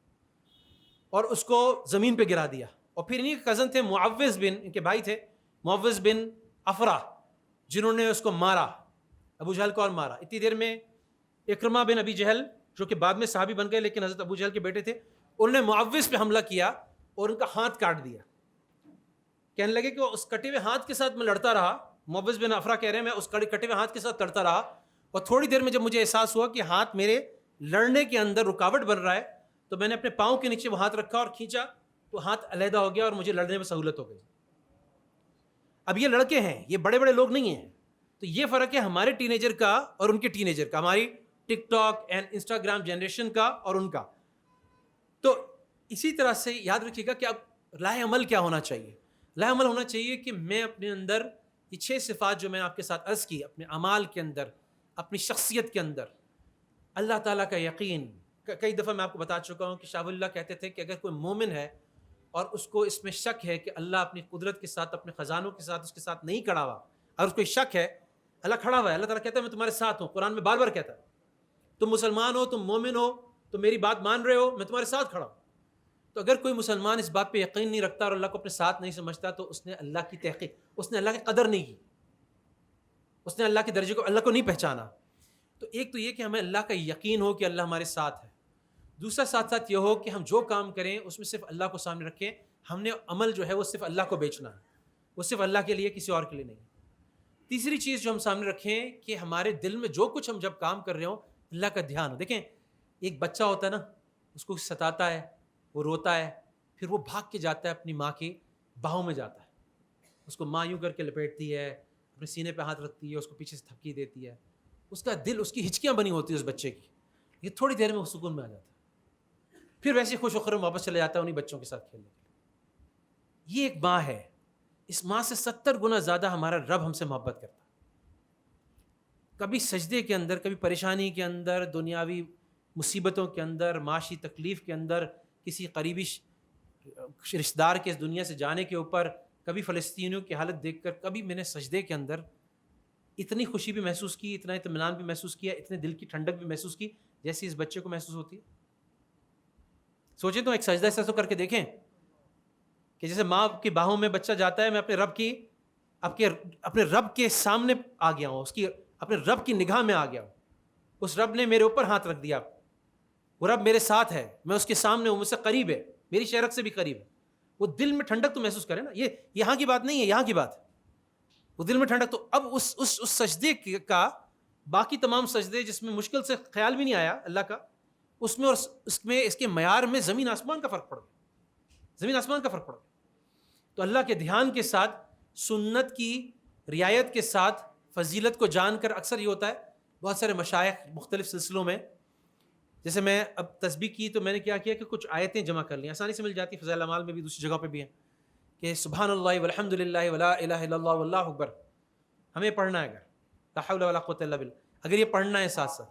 اور اس کو زمین پہ گرا دیا اور پھر انہیں کے کزن تھے معوذ بن، ان کے بھائی تھے معوذ بن افرا، جنہوں نے اس کو مارا، ابو جہل کو اور مارا۔ اتنی دیر میں اکرمہ بن ابی جہل جو کہ بعد میں صحابی بن گئے لیکن حضرت ابو جہل کے بیٹے تھے، انہوں نے معوذ پہ حملہ کیا اور ان کا ہاتھ کاٹ دیا۔ کہنے لگے کہ اس کٹے ہوئے ہاتھ کے ساتھ میں لڑتا رہا، معوذ بن افرا کہہ رہے ہیں میں اس کٹے ہوئے ہاتھ کے ساتھ لڑتا رہا، اور تھوڑی دیر میں جب مجھے احساس ہوا کہ ہاتھ میرے لڑنے کے اندر رکاوٹ بن رہا ہے تو میں نے اپنے پاؤں کے نیچے وہ ہاتھ رکھا اور کھینچا تو ہاتھ علیحدہ ہو گیا اور مجھے لڑنے میں سہولت ہو گئی۔ اب یہ لڑکے ہیں، یہ بڑے بڑے لوگ نہیں ہیں، تو یہ فرق ہے ہمارے ٹینیجر کا اور ان کے ٹینیجر کا، ہماری ٹک ٹاک اینڈ انسٹاگرام جنریشن کا اور ان کا۔ تو اسی طرح سے یاد رکھیے گا کہ اب لاہ عمل کیا ہونا چاہیے؟ لاہ عمل ہونا چاہیے کہ میں اپنے اندر یہ 6 صفات جو میں آپ کے ساتھ عرض کی، اپنے اعمال کے اندر، اپنی شخصیت کے اندر، اللہ تعالیٰ کا یقین۔ کئی دفعہ میں آپ کو بتا چکا ہوں کہ شاہ ولی اللہ کہتے تھے کہ اگر کوئی مومن ہے اور اس کو اس میں شک ہے کہ اللہ اپنی قدرت کے ساتھ، اپنے خزانوں کے ساتھ اس کے ساتھ نہیں کھڑا ہوا، اگر اس کو شک ہے، اللہ کھڑا ہوا ہے، اللہ تعالیٰ کہتا ہے میں تمہارے ساتھ ہوں، قرآن میں بار بار کہتا ہے تم مسلمان ہو، تم مومن ہو، تم میری بات مان رہے ہو، میں تمہارے ساتھ کھڑا ہوں۔ تو اگر کوئی مسلمان اس بات پہ یقین نہیں رکھتا اور اللہ کو اپنے ساتھ نہیں سمجھتا تو اس نے اللہ کی تحقیق، اس نے اللہ کی قدر نہیں کی، اس نے اللہ کے درجے کو، اللہ کو نہیں پہچانا۔ تو ایک تو یہ کہ ہمیں اللہ کا یقین ہو کہ اللہ ہمارے ساتھ ہے، دوسرا ساتھ ساتھ یہ ہو کہ ہم جو کام کریں اس میں صرف اللہ کو سامنے رکھیں، ہم نے عمل جو ہے وہ صرف اللہ کو بیچنا ہے، وہ صرف اللہ کے لیے، کسی اور کے لیے نہیں۔ تیسری چیز جو ہم سامنے رکھیں کہ ہمارے دل میں جو کچھ ہم جب کام کر رہے ہوں اللہ کا دھیان ہو۔ دیکھیں ایک بچہ ہوتا ہے نا، اس کو ستاتا ہے، وہ روتا ہے، پھر وہ بھاگ کے جاتا ہے اپنی ماں کی باہوں میں جاتا ہے، اس کو ماں یوں کر کے لپیٹتی ہے، اپنے سینے پہ ہاتھ رکھتی ہے، اس کو پیچھے سے تھپکی دیتی ہے، اس کا دل، اس کی ہچکیاں بنی ہوتی ہیں اس بچے کی، یہ تھوڑی دیر میں وہ سکون میں آ جاتا ہے، پھر ویسے خوش و خرم واپس چلے جاتا ہے انہیں بچوں کے ساتھ کھیلنے کے لیے۔ یہ ایک ماں ہے، اس ماں سے 70 گنا زیادہ ہمارا رب ہم سے محبت کرتا ہے۔ کبھی سجدے کے اندر، کبھی پریشانی کے اندر، دنیاوی مصیبتوں کے اندر، معاشی تکلیف کے اندر، کسی قریبی رشتہ دار کے اس دنیا سے جانے کے اوپر، کبھی فلسطینیوں کی حالت دیکھ کر، کبھی میں نے سجدے کے اندر اتنی خوشی بھی محسوس کی، اتنا اطمینان بھی محسوس کیا، اتنے دل کی ٹھنڈک بھی محسوس کی جیسی اس بچے کو محسوس ہوتی ہے۔ سوچیں تو ایک سجدہ ایسا تو کر کے دیکھیں کہ جیسے ماں کی باہوں میں بچہ جاتا ہے، میں اپنے رب کے سامنے آ گیا ہوں، اپنے رب کی نگاہ میں آ گیا ہوں، اس رب نے میرے اوپر ہاتھ رکھ دیا، وہ رب میرے ساتھ ہے، میں اس کے سامنے ہوں، مجھ سے قریب ہے، میری شہرت سے بھی قریب ہے۔ وہ دل میں ٹھنڈک تو محسوس کرے نا، یہ یہاں کی بات نہیں ہے، یہاں کی بات ہے، وہ دل میں ٹھنڈک۔ تو اب اس سجدے کا باقی تمام سجدے جس میں مشکل سے خیال بھی نہیں آیا اللہ کا، اس میں اور اس کے معیار میں زمین آسمان کا فرق پڑ گیا، زمین آسمان کا فرق پڑ گیا۔ تو اللہ کے دھیان کے ساتھ، سنت کی رعایت کے ساتھ، فضیلت کو جان کر، اکثر یہ ہوتا ہے بہت سارے مشائخ مختلف سلسلوں میں، جیسے میں اب تسبیح کی تو میں نے کیا کیا کہ کچھ آیتیں جمع کر لیں، آسانی سے مل جاتی، فضائل اعمال میں بھی، دوسری جگہ پہ بھی ہیں کہ سبحان اللہ والحمد للہ ولا الہ الا اللہ واللہ اکبر، ہمیں پڑھنا ہے، اگر لا حول ولا قوۃ الا باللہ، اگر یہ پڑھنا ہے ساتھ ساتھ،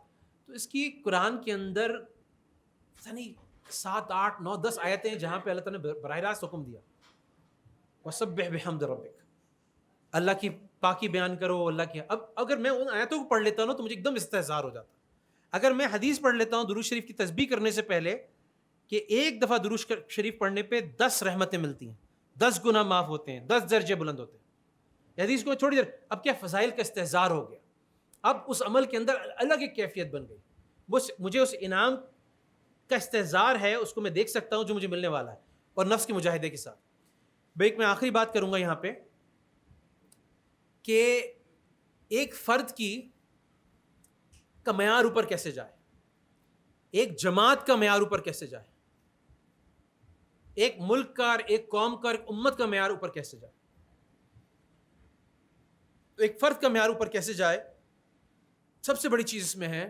تو اس کی قرآن کے اندر پتہ نہیں 7 8 9 10 آیتیں ہیں جہاں پہ اللہ تعالیٰ نے براہ راست حکم دیا وسبح بحمد ربک، اللہ کی پاکی بیان کرو، اللہ کی۔ اب اگر میں ان آیتوں کو پڑھ لیتا ہوں تو مجھے ایک دم استحضار ہو جاتا ہے۔ اگر میں حدیث پڑھ لیتا ہوں درود شریف کی تسبیح کرنے سے پہلے کہ ایک دفعہ درود شریف پڑھنے پہ 10 رحمتیں ملتی ہیں، 10 گناہ معاف ہوتے ہیں، 10 درجے بلند ہوتے ہیں، حدیث کو چھوڑی دیر، اب کیا فضائل کا استحضار ہو گیا، اب اس عمل کے اندر الگ ایک کیفیت بن گئی، مجھے اس انعام کا استحضار ہے، اس کو میں دیکھ سکتا ہوں جو مجھے ملنے والا ہے، اور نفس کے مجاہدے کے ساتھ۔ ایک میں آخری بات کروں گا یہاں پہ کہ ایک فرد کا معیار اوپر کیسے جائے، ایک جماعت کا معیار اوپر کیسے جائے، ایک ملک کا، ایک قوم کا، ایک امت کا معیار اوپر کیسے جائے، ایک فرد کا معیار اوپر کیسے جائے۔ سب سے بڑی چیز اس میں ہے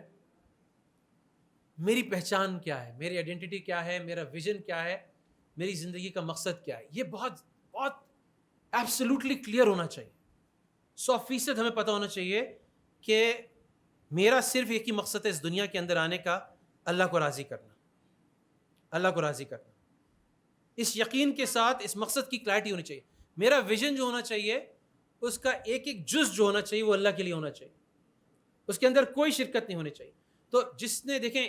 میری پہچان کیا ہے، میری آئیڈینٹی کیا ہے، میرا ویژن کیا ہے، میری زندگی کا مقصد کیا ہے۔ یہ بہت بہت ایبسلیوٹلی کلیئر ہونا چاہیے، 100% ہمیں پتہ ہونا چاہیے کہ میرا صرف ایک ہی مقصد ہے اس دنیا کے اندر آنے کا، اللہ کو راضی کرنا، اللہ کو راضی کرنا۔ اس یقین کے ساتھ اس مقصد کی کلیئرٹی ہونی چاہیے۔ میرا ویژن جو ہونا چاہیے اس کا ایک ایک جز جو ہونا چاہیے وہ اللہ کے لیے ہونا چاہیے، اس کے اندر کوئی شرکت نہیں ہونی چاہیے۔ تو جس نے دیکھیں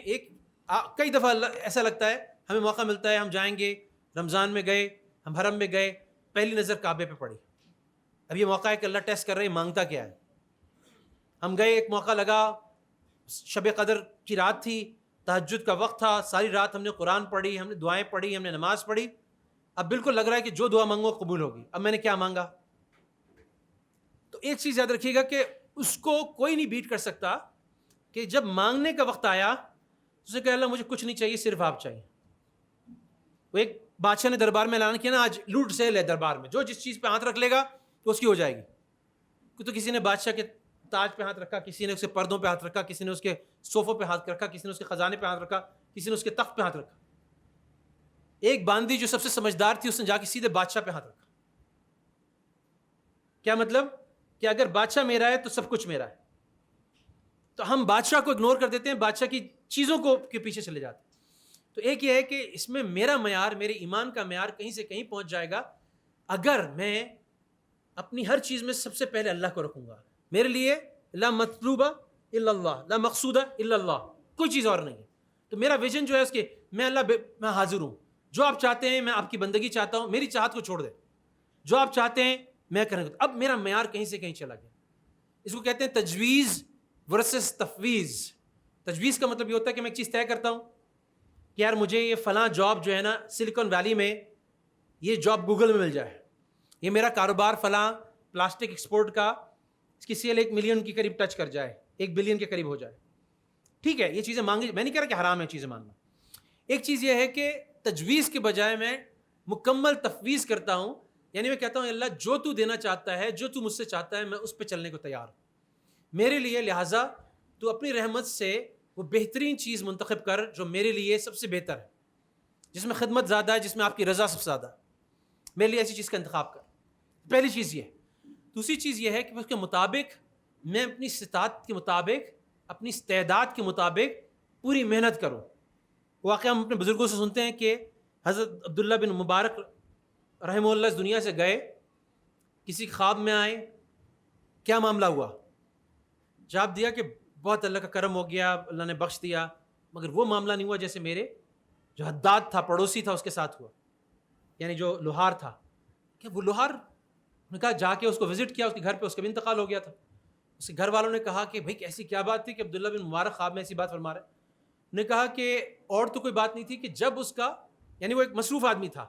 کئی دفعہ ایسا لگتا ہے ہمیں موقع ملتا ہے، ہم جائیں گے، رمضان میں گئے، ہم حرم میں گئے, پہلی نظر کعبے پہ پڑی. اب یہ موقع ہے کہ اللہ ٹیسٹ کر رہے ہیں مانگتا کیا ہے. ہم گئے, ایک موقع لگا, شب قدر کی رات تھی, تہجد کا وقت تھا, ساری رات ہم نے قرآن پڑھی, ہم نے دعائیں پڑھی, ہم نے نماز پڑھی. اب بالکل لگ رہا ہے کہ جو دعا مانگو قبول ہوگی. اب میں نے کیا مانگا؟ تو ایک چیز یاد رکھیے گا کہ اس کو کوئی نہیں بیٹ کر سکتا کہ جب مانگنے کا وقت آیا اس نے کہا اللہ مجھے کچھ نہیں چاہیے, صرف آپ چاہیے. وہ ایک بادشاہ نے دربار میں اعلان کیا نا, آج لوٹ سیل ہے دربار میں, جو جس چیز پہ ہاتھ رکھ لے گا تو اس کی ہو جائے گی. تو کسی نے بادشاہ کے تاج پہ ہاتھ رکھا, کسی نے اس کے پردوں پہ ہاتھ رکھا, کسی نے اس کے صوفوں پہ ہاتھ رکھا, کسی نے اس کے خزانے پہ ہاتھ رکھا, کسی نے اس کے تخت پہ ہاتھ رکھا. ایک باندی جو سب سے سمجھدار تھی اس نے جا کے سیدھے بادشاہ پہ ہاتھ رکھا. کیا مطلب؟ کہ اگر بادشاہ میرا ہے تو سب کچھ میرا ہے. تو ہم بادشاہ کو اگنور کر دیتے ہیں, بادشاہ کی چیزوں کو کے پیچھے چلے جاتے ہیں. تو ایک یہ ہے کہ اس میں میرا معیار, میرے ایمان کا معیار کہیں سے کہیں پہنچ جائے گا اگر میں اپنی ہر چیز میں سب سے پہلے اللہ کو رکھوں گا. میرے لیے لا مطلوبہ الا اللہ, لا مقصودہ الا اللہ, کوئی چیز اور نہیں ہے. تو میرا ویژن جو ہے اس کے, میں اللہ میں حاضر ہوں, جو آپ چاہتے ہیں میں آپ کی بندگی چاہتا ہوں, میری چاہت کو چھوڑ دیں, جو آپ چاہتے ہیں میں کروں گا. اب میرا معیار کہیں سے کہیں چلا گیا. اس کو کہتے ہیں تجویز ورسس تفویض. تجویز کا مطلب یہ ہوتا ہے کہ میں ایک چیز طے کرتا ہوں کہ یار مجھے یہ فلاں جاب جو ہے نا سلیکن ویلی میں, یہ جاب گوگل میں مل جائے, یہ میرا کاروبار فلاں پلاسٹک ایکسپورٹ کا, اس کی سیل 1 ملین کے قریب ٹچ کر جائے, 1 بلین کے قریب ہو جائے. ٹھیک ہے, یہ چیزیں مانگی, میں نہیں کہہ رہا کہ حرام ہے چیزیں مانگنا. ایک چیز یہ ہے کہ تجویز کے بجائے میں مکمل تفویض کرتا ہوں, یعنی میں کہتا ہوں اللہ جو تو دینا چاہتا ہے, جو تو مجھ سے چاہتا ہے, میں اس پہ چلنے کو تیار ہوں میرے لیے. لہٰذا تو اپنی رحمت سے وہ بہترین چیز منتخب کر جو میرے لیے سب سے بہتر ہے, جس میں خدمت زیادہ ہے, جس میں آپ کی رضا سب سے زیادہ ہے. میرے لیے ایسی چیز کا انتخاب کر. پہلی چیز یہ. دوسری چیز یہ ہے کہ اس کے مطابق میں اپنی استطاعت کے مطابق, اپنی استعداد کے مطابق پوری محنت کروں. واقعہ ہم اپنے بزرگوں سے سنتے ہیں کہ حضرت عبداللہ بن مبارک رحمہ اللہ اس دنیا سے گئے, کسی خواب میں آئے, کیا معاملہ ہوا؟ جواب دیا کہ بہت اللہ کا کرم ہو گیا, اللہ نے بخش دیا, مگر وہ معاملہ نہیں ہوا جیسے میرے جو حداد تھا, پڑوسی تھا, اس کے ساتھ ہوا, یعنی جو لوہار تھا. کہ وہ لوہار نے کہا, جا کے اس کو وزٹ کیا, اس کے گھر پہ اس کا بھی انتقال ہو گیا تھا. اس کے گھر والوں نے کہا کہ بھائی ایسی کیا بات تھی کہ عبداللہ بن مبارک خواب میں ایسی بات فرما رہے. نے کہا کہ اور تو کوئی بات نہیں تھی کہ جب اس کا, یعنی وہ ایک مصروف آدمی تھا,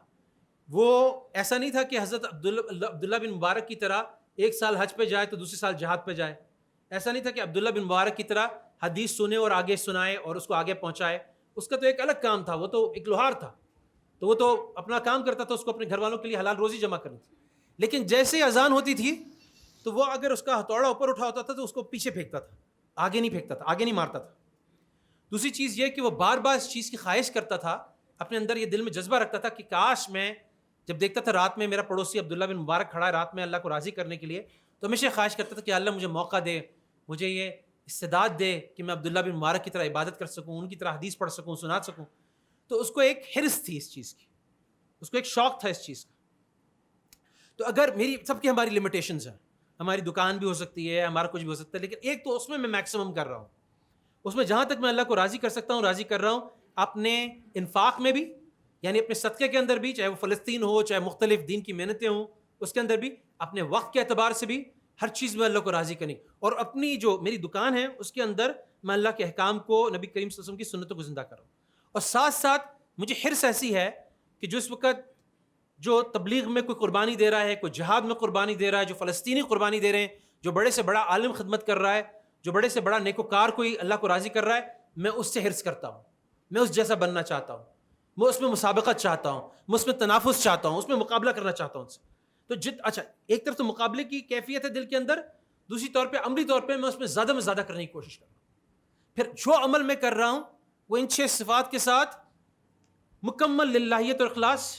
وہ ایسا نہیں تھا کہ حضرت عبداللہ بن مبارک کی طرح 1 سال حج پہ جائے تو دوسرے سال جہاد پہ جائے. ایسا نہیں تھا کہ عبداللہ بن مبارک کی طرح حدیث سنے اور آگے سنائے اور اس کو آگے پہنچائے. اس کا تو ایک الگ کام تھا, وہ تو ایک لوہار تھا, تو وہ تو اپنا کام کرتا تھا, اس کو اپنے گھر والوں کے لیے حلال روزی جمع کرنی تھی. لیکن جیسے ہی اذان ہوتی تھی تو وہ اگر اس کا ہتھوڑا اوپر اٹھا ہوتا تھا تو اس کو پیچھے پھینکتا تھا, آگے نہیں پھینکتا تھا, آگے نہیں مارتا تھا. دوسری چیز یہ کہ وہ بار بار اس چیز کی خواہش کرتا تھا, اپنے اندر یہ دل میں جذبہ رکھتا تھا کہ کاش میں جب دیکھتا تھا رات میں میرا پڑوسی عبداللہ بن مبارک کھڑا ہے رات میں اللہ کو راضی کرنے کے لیے, تو ہمیشہ خواہش کرتا تھا کہ اللہ مجھے موقع دے, مجھے یہ استعداد دے کہ میں عبداللہ بن مبارک کی طرح عبادت کر سکوں, ان کی طرح حدیث پڑھ سکوں, سنا سکوں. تو اس کو ایک حرص تھی اس چیز کی, اس کو ایک شوق تھا اس چیز کا. تو اگر میری سب کی ہماری لمیٹیشنز ہیں, ہماری دکان بھی ہو سکتی ہے, ہمارا کچھ بھی ہو سکتا ہے, لیکن ایک تو اس میں میکسیمم کر رہا ہوں, اس میں جہاں تک میں اللہ کو راضی کر سکتا ہوں راضی کر رہا ہوں. اپنے انفاق میں بھی, یعنی اپنے صدقے کے اندر بھی, چاہے وہ فلسطین ہو, چاہے مختلف دین کی محنتیں ہوں, اس کے اندر بھی, اپنے وقت کے اعتبار سے بھی, ہر چیز میں اللہ کو راضی کرنی. اور اپنی جو میری دکان ہے اس کے اندر میں اللہ کے احکام کو, نبی کریم صلی اللہ علیہ وسلم کی سنتوں کو زندہ کر رہا ہوں. اور ساتھ ساتھ مجھے حرص ایسی ہے کہ جو اس وقت جو تبلیغ میں کوئی قربانی دے رہا ہے, کوئی جہاد میں قربانی دے رہا ہے, جو فلسطینی قربانی دے رہے ہیں, جو بڑے سے بڑا عالم خدمت کر رہا ہے, جو بڑے سے بڑا نیکوکار کوئی اللہ کو راضی کر رہا ہے, میں اس سے حرص کرتا ہوں, میں اس جیسا بننا چاہتا ہوں, میں اس میں مسابقت چاہتا ہوں, میں اس میں تنافس چاہتا ہوں, اس میں مقابلہ کرنا چاہتا ہوں ان سے. تو اچھا, ایک طرف تو مقابلے کی کیفیت ہے دل کے اندر, دوسری طور پہ عملی طور پہ میں اس میں زیادہ کرنے کی کوشش کر رہا ہوں. پھر جو عمل میں کر رہا ہوں وہ ان 6 صفات کے ساتھ مکمل للہیت اور اخلاص,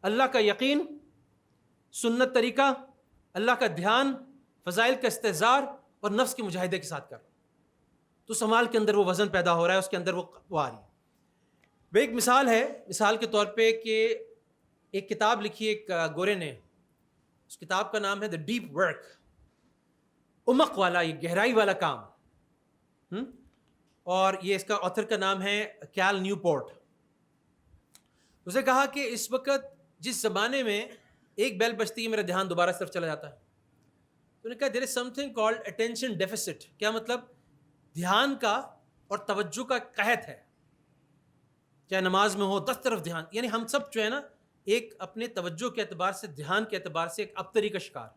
اللہ کا یقین, سنت طریقہ, اللہ کا دھیان, فضائل کا استحضار اور نفس کے مجاہدے کے ساتھ کر رہا ہوں. تو سمال کے اندر وہ وزن پیدا ہو رہا ہے, اس کے اندر وہ آ رہی ہے. وہ ایک مثال ہے, مثال کے طور پہ کہ ایک کتاب لکھی ایک گورے نے, اس کتاب کا نام ہے دا ڈیپ ورک, عمق والا, یہ گہرائی والا کام. اور یہ اس کا آتھر کا نام ہے کیل نیو پورٹ. اسے کہا کہ اس وقت جس زمانے میں ایک بیل بجتی ہے میرا دھیان دوبارہ اس طرف چلا جاتا ہے. تو نے کہا there is something called attention deficit. کیا مطلب؟ دھیان کا اور توجہ کا قحط ہے. چاہے نماز میں ہو 10 طرف دھیان. یعنی ہم سب جو ہے نا ایک اپنے توجہ کے اعتبار سے, دھیان کے اعتبار سے ایک ابتری کا شکار.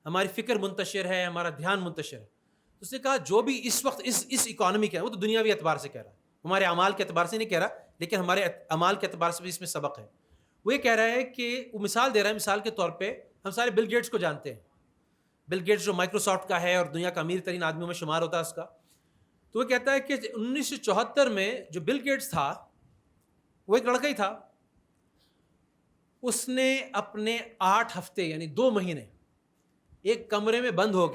ہماری فکر منتشر ہے, ہمارا دھیان منتشر ہے. تو اس نے کہا جو بھی اس وقت اس اکانومی کا ہے وہ تو دنیاوی اعتبار سے کہہ رہا ہے, ہمارے اعمال کے اعتبار سے نہیں کہہ رہا, لیکن ہمارے اعمال کے اعتبار سے بھی اس میں سبق ہے. وہ یہ کہہ رہا ہے کہ وہ مثال دے رہا ہے, مثال کے طور پہ ہم سارے بل گیٹس کو جانتے ہیں. بل گیٹس جو مائکروسافٹ کا ہے اور دنیا کا امیر ترین آدمیوں میں شمار ہوتا ہے اس کا. تو وہ کہتا ہے کہ 1974 میں جو بل گیٹس تھا وہ ایک لڑکا ہی تھا. اس نے اپنے 8 ہفتے یعنی 2 مہینے ایک کمرے میں بند ہو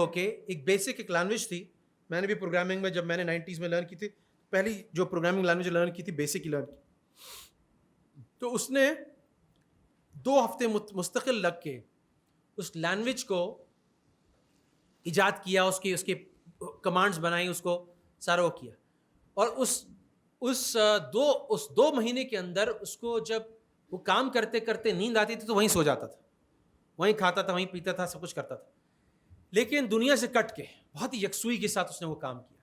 کے ایک بیسک ایک لینگویج تھی. میں نے بھی پروگرامنگ میں جب میں نے 90s میں لرن کی تھی, پہلی جو پروگرامنگ لینگویج لرن کی تھی بیسک ہی لرن کی. تو اس نے 2 ہفتے مستقل لگ کے اس لینگویج کو ایجاد کیا, اس کی کمانڈز بنائی, اس کو سارا وہ کیا. اور اس 2 مہینے کے اندر اس کو جب وہ کام کرتے کرتے نیند آتی تھی تو وہیں سو جاتا تھا, وہیں کھاتا تھا, وہیں پیتا تھا, سب کچھ کرتا تھا. لیکن دنیا سے کٹ کے بہت ہی یکسوئی کے ساتھ اس نے وہ کام کیا.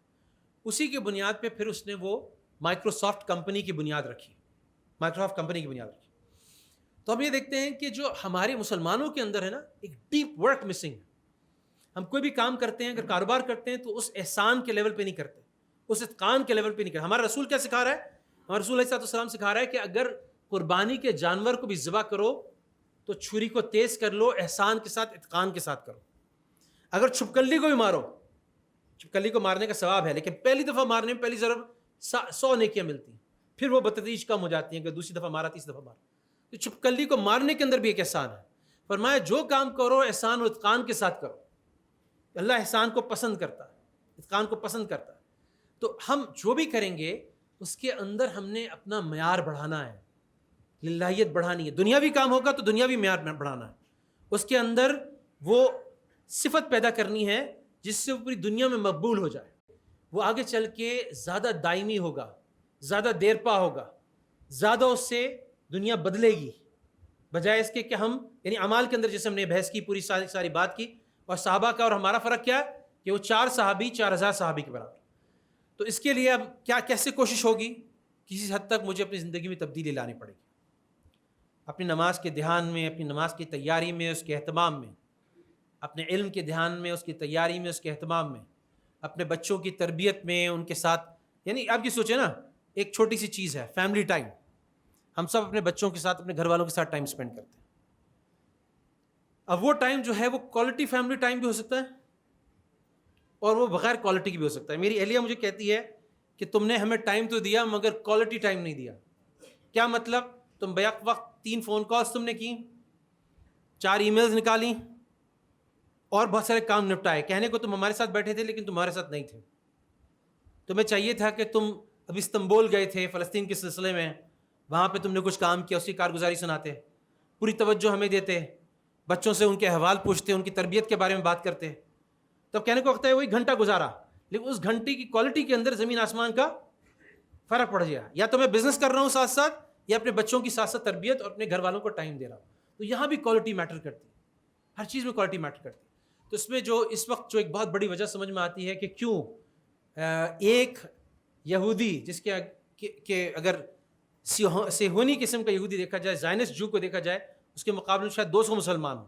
اسی کی بنیاد پہ پھر اس نے وہ مائکروسافٹ کمپنی کی بنیاد رکھی. تو ہم یہ دیکھتے ہیں کہ جو ہمارے مسلمانوں کے اندر ہے نا ایک ڈیپ ورک مسنگ ہے. ہم کوئی بھی کام کرتے ہیں, اگر کاروبار کرتے ہیں تو اس احسان کے لیول پہ نہیں کرتے, اس اتقان کے لیول پہ نہیں کرتے. ہمارا رسول کیا سکھا رہا ہے؟ ہمارا رسول علیہ السلام سکھا رہا ہے کہ اگر قربانی کے جانور کو بھی ذبح کرو تو چھری کو تیز کر لو, احسان کے ساتھ, اتقان کے ساتھ کرو. اگر چھپکلی کو بھی مارو, چھپکلی کو مارنے کا ثواب ہے, لیکن پہلی دفعہ مارنے میں پہلی ضرب 100 نیکیاں ملتی ہیں, پھر وہ بتدریج کم ہو جاتی ہیں کہ دوسری دفعہ مارا, تیسری دفعہ مارا. تو چھپکلی کو مارنے کے اندر بھی ایک احسان ہے. فرمایا جو کام کرو احسان اور اتقان کے ساتھ کرو. اللہ احسان کو پسند کرتا ہے, اتقان کو پسند کرتا ہے. تو ہم جو بھی کریں گے اس کے اندر ہم نے اپنا معیار بڑھانا ہے, للہیت بڑھانی ہے. دنیاوی کام ہوگا تو دنیاوی معیار بڑھانا ہے, اس کے اندر وہ صفت پیدا کرنی ہے جس سے وہ پوری دنیا میں مقبول ہو جائے. وہ آگے چل کے زیادہ دائمی ہوگا, زیادہ دیر پا ہوگا, زیادہ اس سے دنیا بدلے گی, بجائے اس کے کہ ہم یعنی اعمال کے اندر جیسے ہم نے بحث کی, پوری ساری بات کی. اور صحابہ کا اور ہمارا فرق کیا ہے کہ وہ 4 صحابی 4000 صحابی کے برابر. تو اس کے لیے اب کیسے کوشش ہوگی؟ کسی حد تک مجھے اپنی زندگی میں تبدیلی لانی پڑے گی, اپنی نماز کے دھیان میں, اپنی نماز کی تیاری میں, اس کے اہتمام میں, اپنے علم کے دھیان میں, اس کی تیاری میں, اس کے اہتمام میں, اپنے بچوں کی تربیت میں, ان کے ساتھ. یعنی آپ یہ سوچیں نا, ایک چھوٹی سی چیز ہے فیملی ٹائم. ہم سب اپنے بچوں کے ساتھ, اپنے گھر والوں کے ساتھ ٹائم سپینڈ کرتے ہیں. اب وہ ٹائم جو ہے وہ کوالٹی فیملی ٹائم بھی ہو سکتا ہے اور وہ بغیر کوالٹی کی بھی ہو سکتا ہے. میری اہلیہ مجھے کہتی ہے کہ تم نے ہمیں ٹائم تو دیا مگر کوالٹی ٹائم نہیں دیا. کیا مطلب؟ تم بیک وقت 3 فون کالز تم نے کی, 4 ای میلز نکالیں اور بہت سارے کام نپٹائے. کہنے کو تم ہمارے ساتھ بیٹھے تھے لیکن تمہارے ساتھ نہیں تھے. تمہیں چاہیے تھا کہ تم اب استنبول گئے تھے فلسطین کے سلسلے میں, وہاں پہ تم نے کچھ کام کیا, اس کی کارگزاری سناتے, پوری توجہ ہمیں دیتے, بچوں سے ان کے احوال پوچھتے, ان کی تربیت کے بارے میں بات کرتے. تب کہنے کو وقت ہے وہی گھنٹہ گزارا, لیکن اس گھنٹے کی کوالٹی کے اندر زمین آسمان کا فرق پڑ گیا. یا تو میں بزنس کر رہا ہوں ساتھ ساتھ, یا اپنے بچوں کی ساتھ ساتھ تربیت اور اپنے گھر والوں کو ٹائم دے رہا ہوں. تو یہاں بھی کوالٹی میٹر کرتی ہے, ہر چیز میں کوالٹی میٹر کرتی ہے. تو اس میں جو اس وقت جو ایک بہت بڑی وجہ سمجھ میں آتی ہے کہ کیوں ایک یہودی جس کے اگر صہیونی قسم کا یہودی دیکھا جائے, زائنسٹ جو کو دیکھا جائے, اس کے مقابلے میں شاید 200 مسلمان ہوں.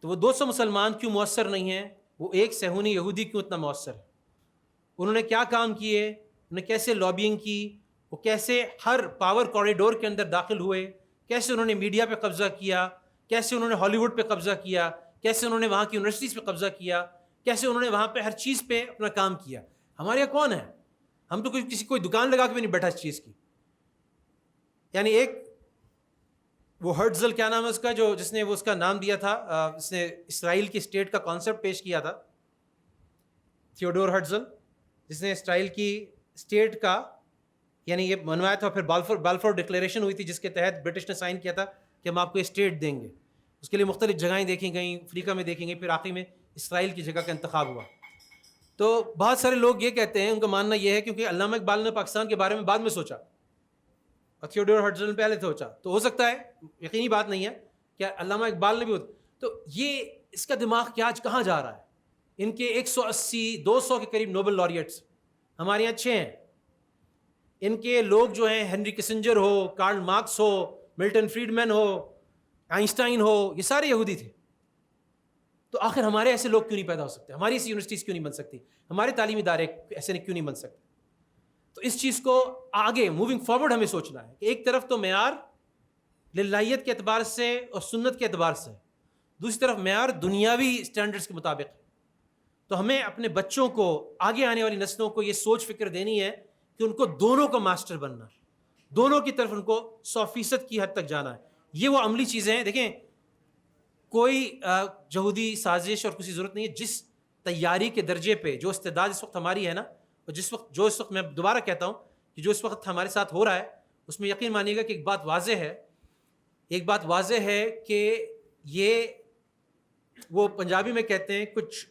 تو وہ 200 مسلمان کیوں مؤثر نہیں ہیں؟ وہ ایک صہیونی یہودی کیوں اتنا مؤثر ہے؟ انہوں نے کیا کام کیے, انہوں نے کیسے لابینگ کی, وہ کیسے ہر پاور کوریڈور کے اندر داخل ہوئے, کیسے انہوں نے میڈیا پہ قبضہ کیا, کیسے انہوں نے ہالی ووڈ پہ قبضہ کیا, کیسے انہوں نے وہاں کی یونیورسٹیز پہ قبضہ کیا, کیسے انہوں نے وہاں پہ ہر چیز پہ اپنا کام کیا. ہمارے یہاں کون ہے؟ ہم تو کوئی دکان لگا کے بھی نہیں بیٹھا اس چیز کی. یعنی ایک وہ ہرٹزل کیا نام ہے اس کا, جس نے وہ اس کا نام دیا تھا, اس نے اسرائیل کی اسٹیٹ کا کانسیپٹ پیش کیا تھا, تھیوڈور ہرٹزل, جس نے اسرائیل کی اسٹیٹ کا یعنی یہ منوایا تھا. پھر بالفور ڈکلیریشن ہوئی تھی جس کے تحت برٹش نے سائن کیا تھا کہ ہم آپ کو اسٹیٹ دیں گے. اس کے لیے مختلف جگہیں دیکھی گئیں, افریقہ میں دیکھی گئیں, پھر آخری میں اسرائیل کی جگہ کا انتخاب ہوا. تو بہت سارے لوگ یہ کہتے ہیں, ان کا ماننا یہ ہے کیونکہ علامہ اقبال نے پاکستان کے بارے میں بعد میں سوچا, اور تھیوڈور ہرٹزل پہلے تھے ہوچا. تو ہو سکتا ہے, یقینی بات نہیں ہے کہ علامہ اقبال نے بھی تو یہ اس کا دماغ کیا آج کہاں جا رہا ہے. ان کے 180-200 کے قریب نوبل لاریٹس ہمارے یہاں 6 ہیں. ان کے لوگ جو ہیں ہنری کسنجر ہو, کارل مارکس ہو, ملٹن فریڈمین ہو, آئنسٹائن ہو, یہ سارے یہودی تھے. تو آخر ہمارے ایسے لوگ کیوں نہیں پیدا ہو سکتے؟ ہماری ایسی یونیورسٹیز کیوں نہیں بن سکتی؟ ہمارے تعلیمی ادارے ایسے کیوں نہیں بن سکتے؟ تو اس چیز کو آگے موونگ فارورڈ ہمیں سوچنا ہے کہ ایک طرف تو معیار للہیت کے اعتبار سے اور سنت کے اعتبار سے, دوسری طرف معیار دنیاوی اسٹینڈرڈس کے مطابق ہے. تو ہمیں اپنے بچوں کو, آگے آنے والی نسلوں کو یہ سوچ فکر دینی ہے کہ ان کو دونوں کا ماسٹر بننا ہے, دونوں کی طرف ان کو 100% کی حد تک جانا ہے. یہ وہ عملی چیزیں ہیں. دیکھیں, کوئی جہودی سازش اور کسی ضرورت نہیں ہے. جس تیاری کے درجے پہ جو استعداد اس وقت ہماری ہے نا, اور اس وقت میں دوبارہ کہتا ہوں کہ جو اس وقت ہمارے ساتھ ہو رہا ہے, اس میں یقین مانیے گا کہ ایک بات واضح ہے کہ یہ وہ پنجابی میں کہتے ہیں کچھ,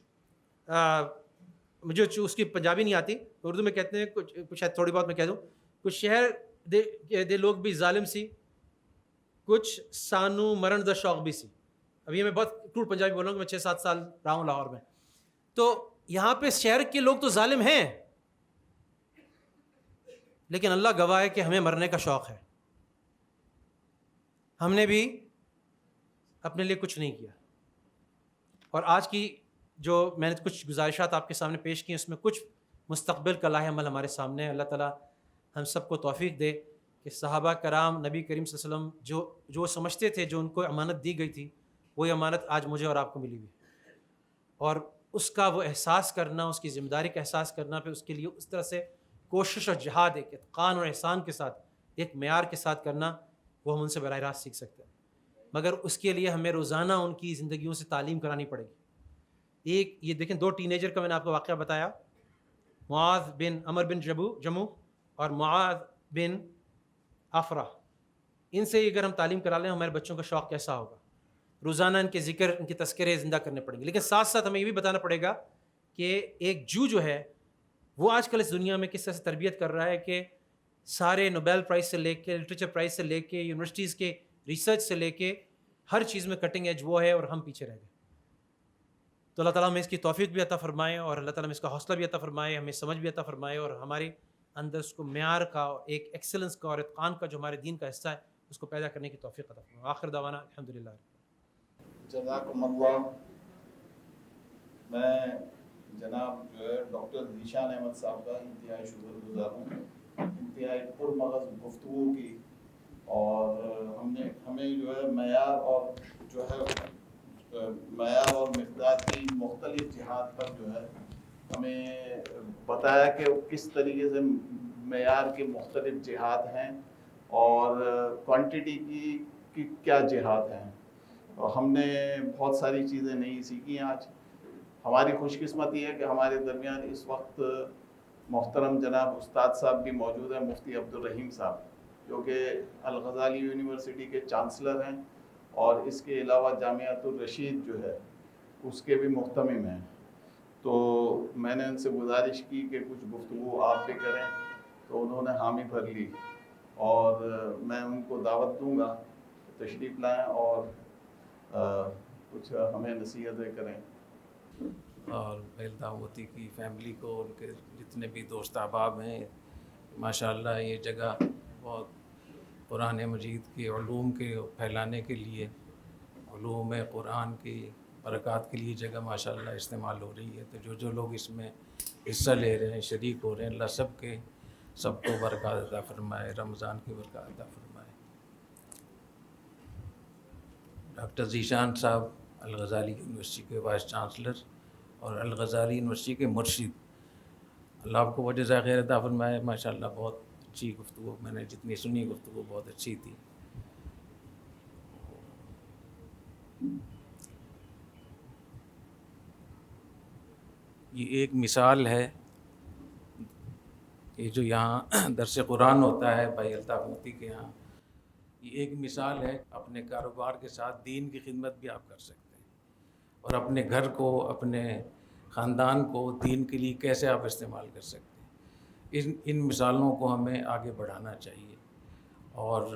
مجھے اس کی پنجابی نہیں آتی, اردو میں کہتے ہیں کچھ شاید تھوڑی بہت میں کہہ دوں, کچھ شہر دے لوگ بھی ظالم سی, کچھ سانو مرن دا شوق بھی سی. اب یہ میں بہت کروڑ پنجابی بول رہا ہوں کہ میں 6-7 سال رہا ہوں لاہور میں. تو یہاں پہ شہر کے لوگ تو ظالم ہیں, لیکن اللہ گواہ ہے کہ ہمیں مرنے کا شوق ہے. ہم نے بھی اپنے لیے کچھ نہیں کیا. اور آج کی جو میں نے کچھ گزارشات آپ کے سامنے پیش کی ہیں, اس میں کچھ مستقبل کا لاہ عمل ہمارے سامنے ہے. اللہ تعالیٰ ہم سب کو توفیق دے کہ صحابہ کرام نبی کریم صلی اللہ علیہ وسلم جو سمجھتے تھے, جو ان کو امانت دی گئی تھی, وہی امانت آج مجھے اور آپ کو ملی ہوئی ہے. اور اس کا وہ احساس کرنا, اس کی ذمہ داری کا احساس کرنا, پھر اس کے لیے اس طرح سے کوشش اور جہاد ایک اتقان اور احسان کے ساتھ, ایک معیار کے ساتھ کرنا, وہ ہم ان سے براہ راست سیکھ سکتے ہیں. مگر اس کے لیے ہمیں روزانہ ان کی زندگیوں سے تعلیم کرانی پڑے گی. ایک یہ دیکھیں, 2 ٹینیجر کا میں نے آپ کو واقعہ بتایا, معاذ بن عمر بن جمو اور معاذ بن افرا. ان سے اگر ہم تعلیم کرا لیں, ہمارے بچوں کا شوق کیسا ہوگا. روزانہ ان کے ذکر, ان کے تذکرے زندہ کرنے پڑیں گے. لیکن ساتھ ساتھ ہمیں یہ بھی بتانا پڑے گا کہ ایک جو ہے وہ آج کل اس دنیا میں کس طرح سے تربیت کر رہا ہے کہ سارے نوبیل پرائز سے لے کے, لٹریچر پرائز سے لے کے, یونیورسٹیز کے ریسرچ سے لے کے ہر چیز میں کٹنگ ایج وہ ہے, اور ہم پیچھے رہ گئے. تو اللہ تعالیٰ ہمیں اس کی توفیق بھی عطا فرمائے, اور اللہ تعالیٰ ہمیں اس کا حوصلہ بھی عطا فرمائے, ہمیں سمجھ بھی عطا فرمائے, اور ہمارے اندر اس کو معیار کا, ایک ایکسلنس کا اور اتقان کا جو ہمارے دین کا حصہ ہے, اس کو پیدا کرنے کی توفیق عطا فرمائے. آخر دعوانا الحمدللہ. جزاکم اللہ. میں جناب جو ہے ڈاکٹر ذیشان احمد صاحب کا انتہائی شکر گزار ہوں, انتہائی پرمغز گفتگو کی, اور ہمیں جو ہے معیار اور مقدار کی مختلف جہات پر جو ہے ہمیں بتایا کہ کس طریقے سے معیار کے مختلف جہات ہیں اور کوانٹٹی کی کیا جہات ہیں. اور ہم نے بہت ساری چیزیں نہیں سیکھی ہیں آج. ہماری خوش قسمتی ہے کہ ہمارے درمیان اس وقت محترم جناب استاد صاحب بھی موجود ہیں, مفتی عبدالرحیم صاحب, جو کہ الغزالی یونیورسٹی کے چانسلر ہیں, اور اس کے علاوہ جامعۃ الرشید جو ہے اس کے بھی محتمم ہیں. تو میں نے ان سے گزارش کی کہ کچھ گفتگو آپ بھی کریں, تو انہوں نے حامی بھر لی, اور میں ان کو دعوت دوں گا تشریف لائیں اور کچھ ہمیں نصیحتیں کریں. اور میل دعوتی کی فیملی کو, ان کے جتنے بھی دوست احباب ہیں, ماشاءاللہ یہ جگہ بہت قرآن مجید کے علوم کے پھیلانے کے لیے, علوم قرآن کی برکات کے لیے جگہ ماشاءاللہ استعمال ہو رہی ہے. تو جو لوگ اس میں حصہ لے رہے ہیں, شریک ہو رہے ہیں, اللہ سب کو برکات عطا فرمائے, رمضان کی برکات عطا فرمائے. ڈاکٹر ذیشان صاحب الغزالی یونیورسٹی کے وائس چانسلر اور الغزالی یونیورسٹی کے مرشد, اللہ آپ کو وہ جزائے خیر عطا فرمائے. ماشاءاللہ بہت اچھی گفتگو, میں نے جتنی سنی گفتگو بہت اچھی تھی. یہ ایک مثال ہے, یہ جو یہاں درس قرآن ہوتا ہے بھائی الطاف مفتی کے یہاں, یہ ایک مثال ہے. اپنے کاروبار کے ساتھ دین کی خدمت بھی آپ کر سکتے ہیں, اور اپنے گھر کو, اپنے خاندان کو دین کے لیے کیسے آپ استعمال کر سکتے ہیں. ان مثالوں کو ہمیں آگے بڑھانا چاہیے, اور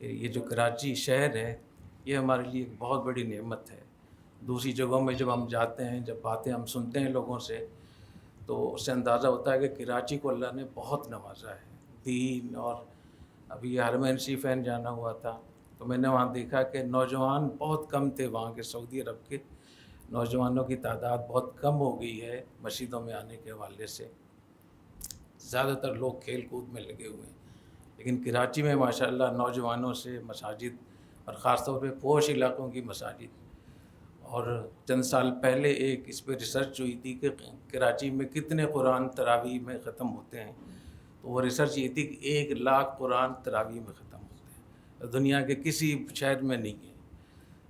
یہ جو کراچی شہر ہے یہ ہمارے لیے ایک بہت بڑی نعمت ہے. دوسری جگہوں میں جب ہم جاتے ہیں، جب باتیں ہم سنتے ہیں لوگوں سے، تو اس سے اندازہ ہوتا ہے کہ کراچی کو اللہ نے بہت نوازا ہے دین. اور ابھی حرمین شریفین جانا ہوا تھا تو میں نے وہاں دیکھا کہ نوجوان بہت کم تھے. وہاں کے سعودی عرب کے نوجوانوں کی تعداد بہت کم ہو گئی ہے مسجدوں میں آنے کے حوالے سے. زیادہ تر لوگ کھیل کود میں لگے ہوئے ہیں، لیکن کراچی میں ماشاءاللہ نوجوانوں سے مساجد، اور خاص طور پہ پوش علاقوں کی مساجد. اور چند سال پہلے ایک اس پہ ریسرچ ہوئی تھی کہ کراچی میں کتنے قرآن تراویح میں ختم ہوتے ہیں، تو وہ ریسرچ یہ تھی کہ 1,00,000 قرآن تراویح میں ختم ہوتے ہیں. دنیا کے کسی شہر میں نہیں ہے.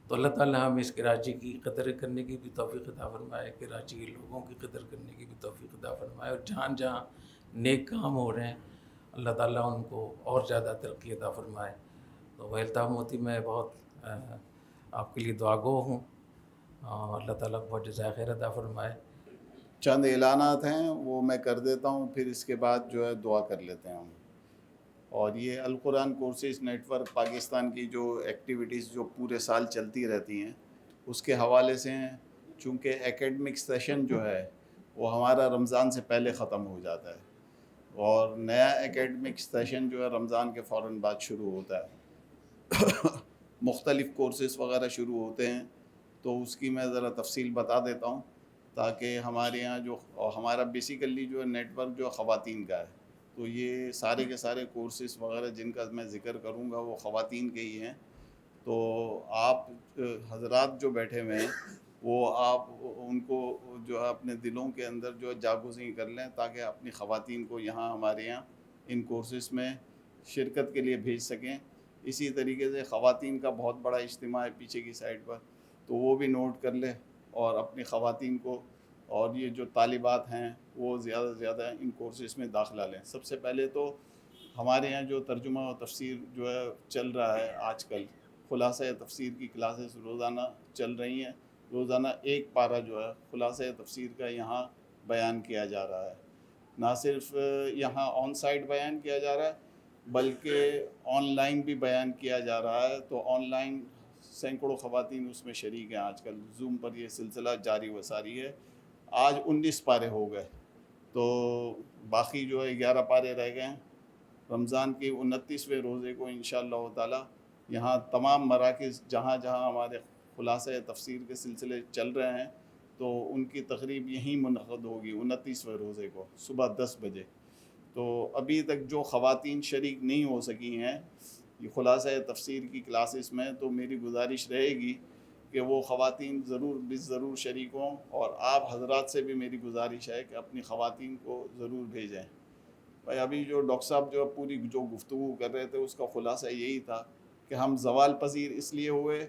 تو اللہ تعالیٰ ہم اس کراچی کی قدر کرنے کی بھی توفیق عطا فرمائے، کراچی کے لوگوں کی قدر کرنے کی بھی توفیق عطا فرمائے، اور جہاں جہاں نیک کام ہو رہے ہیں اللہ تعالیٰ ان کو اور زیادہ ترقی عطا فرمائے. تو التاف موتی میں بہت آپ کے لیے دعا گو ہوں، اور اللہ تعالیٰ کو بہت جزائے خیر عطا فرمائے. چند اعلانات ہیں وہ میں کر دیتا ہوں، پھر اس کے بعد جو ہے دعا کر لیتے ہیں ہم. اور یہ القرآن کورسز نیٹ ورک پاکستان کی جو ایکٹیویٹیز جو پورے سال چلتی رہتی ہیں اس کے حوالے سے ہیں. چونکہ ایکیڈمک سیشن جو ہے وہ ہمارا رمضان سے پہلے ختم ہو جاتا ہے، اور نیا ایکیڈمک سیشن جو ہے رمضان کے فوراً بعد شروع ہوتا ہے. مختلف کورسز وغیرہ شروع ہوتے ہیں، تو اس کی میں ذرا تفصیل بتا دیتا ہوں تاکہ ہمارے یہاں جو ہمارا بیسیکلی جو نیٹ ورک جو خواتین کا ہے، تو یہ سارے کے سارے کورسز وغیرہ جن کا میں ذکر کروں گا وہ خواتین کے ہی ہیں. تو آپ حضرات جو بیٹھے ہوئے ہیں وہ آپ ان کو جو ہے اپنے دلوں کے اندر جو جاگزین کر لیں تاکہ اپنی خواتین کو یہاں ہمارے یہاں ان کورسز میں شرکت کے لیے بھیج سکیں. اسی طریقے سے خواتین کا بہت بڑا اجتماع ہے پیچھے کی سائڈ پر، تو وہ بھی نوٹ کر لیں اور اپنی خواتین کو، اور یہ جو طالبات ہیں وہ زیادہ سے زیادہ ان کورسز میں داخلہ لیں. سب سے پہلے تو ہمارے یہاں جو ترجمہ و تفسیر جو ہے چل رہا ہے آج کل، خلاصہ تفسیر کی کلاسز روزانہ چل رہی ہیں. روزانہ ایک پارہ جو ہے خلاصہ تفسیر کا یہاں بیان کیا جا رہا ہے. نہ صرف یہاں آن سائٹ بیان کیا جا رہا ہے بلکہ آن لائن بھی بیان کیا جا رہا ہے. تو آن لائن سینکڑوں خواتین اس میں شریک ہیں. آج کل زوم پر یہ سلسلہ جاری و ساری ہے. آج 19 پارے ہو گئے، تو باقی جو ہے 11 پارے رہ گئے ہیں. رمضان کے 29ویں روزے کو انشاءاللہ تعالی یہاں تمام مراکز جہاں جہاں ہمارے خلاصہ تفسیر کے سلسلے چل رہے ہیں تو ان کی تقریب یہیں منعقد ہوگی 29ویں روزے کو صبح 10 بجے. تو ابھی تک جو خواتین شریک نہیں ہو سکی ہیں یہ خلاصہ تفسیر کی کلاسز میں، تو میری گزارش رہے گی کہ وہ خواتین ضرور شریک ہوں، اور آپ حضرات سے بھی میری گزارش ہے کہ اپنی خواتین کو ضرور بھیجیں. بھائی ابھی جو ڈاکٹر صاحب جو پوری جو گفتگو کر رہے تھے اس کا خلاصہ یہی تھا کہ ہم زوال پذیر اس لیے ہوئے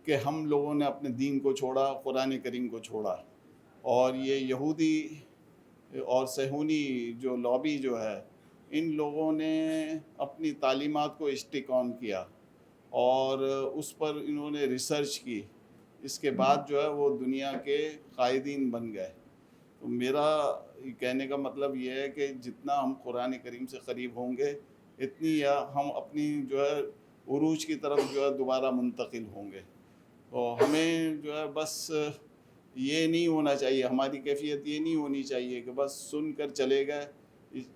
کہ ہم لوگوں نے اپنے دین کو چھوڑا، قرآن کریم کو چھوڑا، اور یہ یہودی اور صہیونی جو لابی جو ہے ان لوگوں نے اپنی تعلیمات کو اسٹک آن کیا اور اس پر انہوں نے ریسرچ کی. اس کے بعد جو ہے وہ دنیا کے قائدین بن گئے. تو میرا کہنے کا مطلب یہ ہے کہ جتنا ہم قرآن کریم سے قریب ہوں گے اتنی ہم اپنی جو ہے عروج کی طرف جو ہے دوبارہ منتقل ہوں گے. تو ہمیں جو ہے بس یہ نہیں ہونا چاہیے، ہماری کیفیت یہ نہیں ہونی چاہیے کہ بس سن کر چلے گئے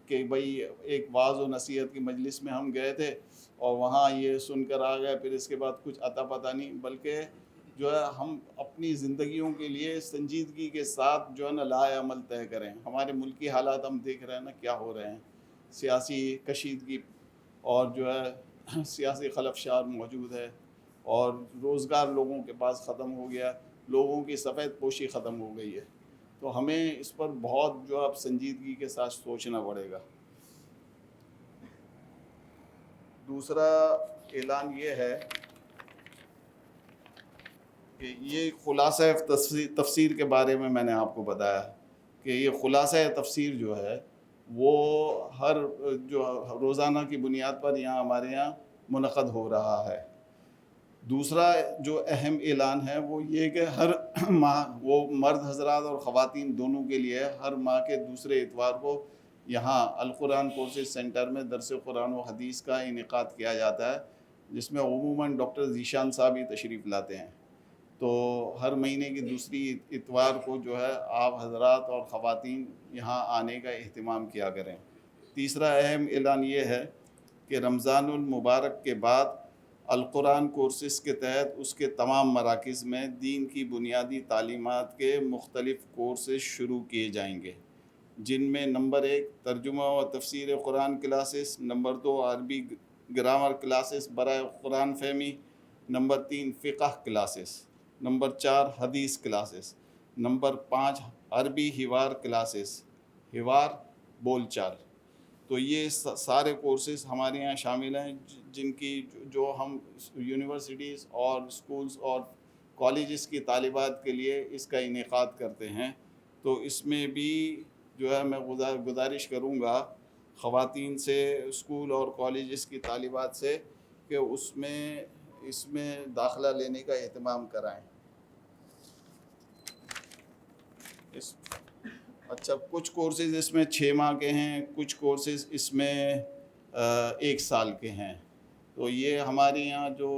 کہ بھئی ایک وعظ و نصیحت کی مجلس میں ہم گئے تھے اور وہاں یہ سن کر آ گئے، پھر اس کے بعد کچھ عطا پتہ نہیں. بلکہ جو ہے ہم اپنی زندگیوں کے لیے سنجیدگی کے ساتھ جو ہے نا لائحہ عمل طے کریں. ہمارے ملکی حالات ہم دیکھ رہے ہیں نا کیا ہو رہے ہیں، سیاسی کشیدگی اور جو ہے سیاسی خلفشار موجود ہے، اور روزگار لوگوں کے پاس ختم ہو گیا، لوگوں کی سفید پوشی ختم ہو گئی ہے. تو ہمیں اس پر بہت جو اب سنجیدگی کے ساتھ سوچنا پڑے گا. دوسرا اعلان یہ ہے کہ یہ خلاصہ تفسیر کے بارے میں نے آپ کو بتایا کہ یہ خلاصہ تفسیر جو ہے وہ ہر جو روزانہ کی بنیاد پر یہاں ہمارے یہاں منعقد ہو رہا ہے. دوسرا جو اہم اعلان ہے وہ یہ کہ ہر ماہ، وہ مرد حضرات اور خواتین دونوں کے لیے، ہر ماہ کے دوسرے اتوار کو یہاں القرآن کورسز سینٹر میں درس قرآن و حدیث کا انعقاد کیا جاتا ہے، جس میں عموماً ڈاکٹر ذیشان صاحب ہی تشریف لاتے ہیں۔ تو ہر مہینے کی دوسری اتوار کو جو ہے آپ حضرات اور خواتین یہاں آنے کا اہتمام کیا کریں۔ تیسرا اہم اعلان یہ ہے کہ رمضان المبارک کے بعد القرآن کورسز کے تحت اس کے تمام مراکز میں دین کی بنیادی تعلیمات کے مختلف کورسز شروع کیے جائیں گے، جن میں نمبر 1 ترجمہ و تفسیر قرآن کلاسز، نمبر 2 عربی گرامر کلاسز برائے قرآن فہمی، نمبر 3 فقہ کلاسز، نمبر 4 حدیث کلاسز، نمبر 5 عربی حوار کلاسز، حوار بول چال۔ تو یہ سارے کورسز ہمارے یہاں شامل ہیں، جن کی جو ہم یونیورسٹیز اور اسکولز اور کالجز کی طالبات کے لیے اس کا انعقاد کرتے ہیں۔ تو اس میں بھی جو ہے میں گزارش کروں گا خواتین سے، اسکول اور کالجز کی طالبات سے، کہ اس میں داخلہ لینے کا اہتمام کرائیں۔ اچھا، کچھ کورسز اس میں 6 ماہ کے ہیں، کچھ کورسز اس میں 1 سال کے ہیں۔ تو یہ ہمارے یہاں جو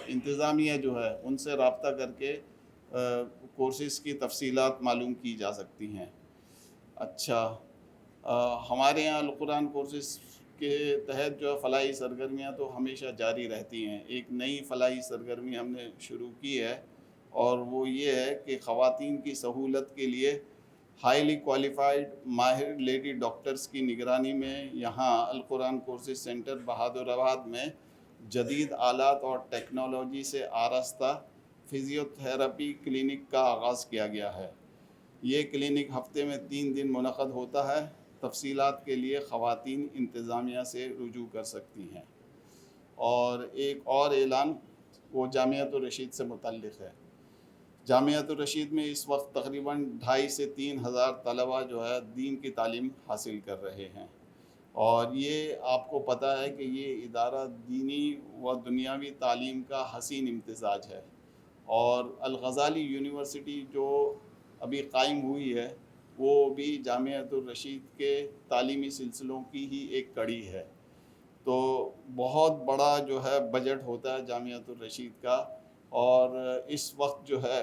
انتظامیہ جو ہے ان سے رابطہ کر کے کورسز کی تفصیلات معلوم کی جا سکتی ہیں۔ اچھا، ہمارے یہاں القرآن کورسز کے تحت جو فلاحی سرگرمیاں تو ہمیشہ جاری رہتی ہیں۔ ایک نئی فلاحی سرگرمی ہم نے شروع کی ہے، اور وہ یہ ہے کہ خواتین کی سہولت کے لیے ہائیلی کوالیفائڈ ماہر لیڈی ڈاکٹرز کی نگرانی میں یہاں القرآن کورسز سینٹر بہادر آباد میں جدید آلات اور ٹیکنالوجی سے آراستہ فزیو تھراپی کلینک کا آغاز کیا گیا ہے۔ یہ کلینک ہفتے میں 3 دن منعقد ہوتا ہے۔ تفصیلات کے لیے خواتین انتظامیہ سے رجوع کر سکتی ہیں۔ اور ایک اور اعلان وہ جامعۃ الرشید سے متعلق ہے۔ جامعۃ الرشید میں اس وقت تقریباً 2,500 سے 3,000 طلبہ جو ہے دین کی تعلیم حاصل کر رہے ہیں، اور یہ آپ کو پتہ ہے کہ یہ ادارہ دینی و دنیاوی تعلیم کا حسین امتزاج ہے، اور الغزالی یونیورسٹی جو ابھی قائم ہوئی ہے وہ بھی جامعۃ الرشید کے تعلیمی سلسلوں کی ہی ایک کڑی ہے۔ تو بہت بڑا جو ہے بجٹ ہوتا ہے جامعۃ الرشید کا، اور اس وقت جو ہے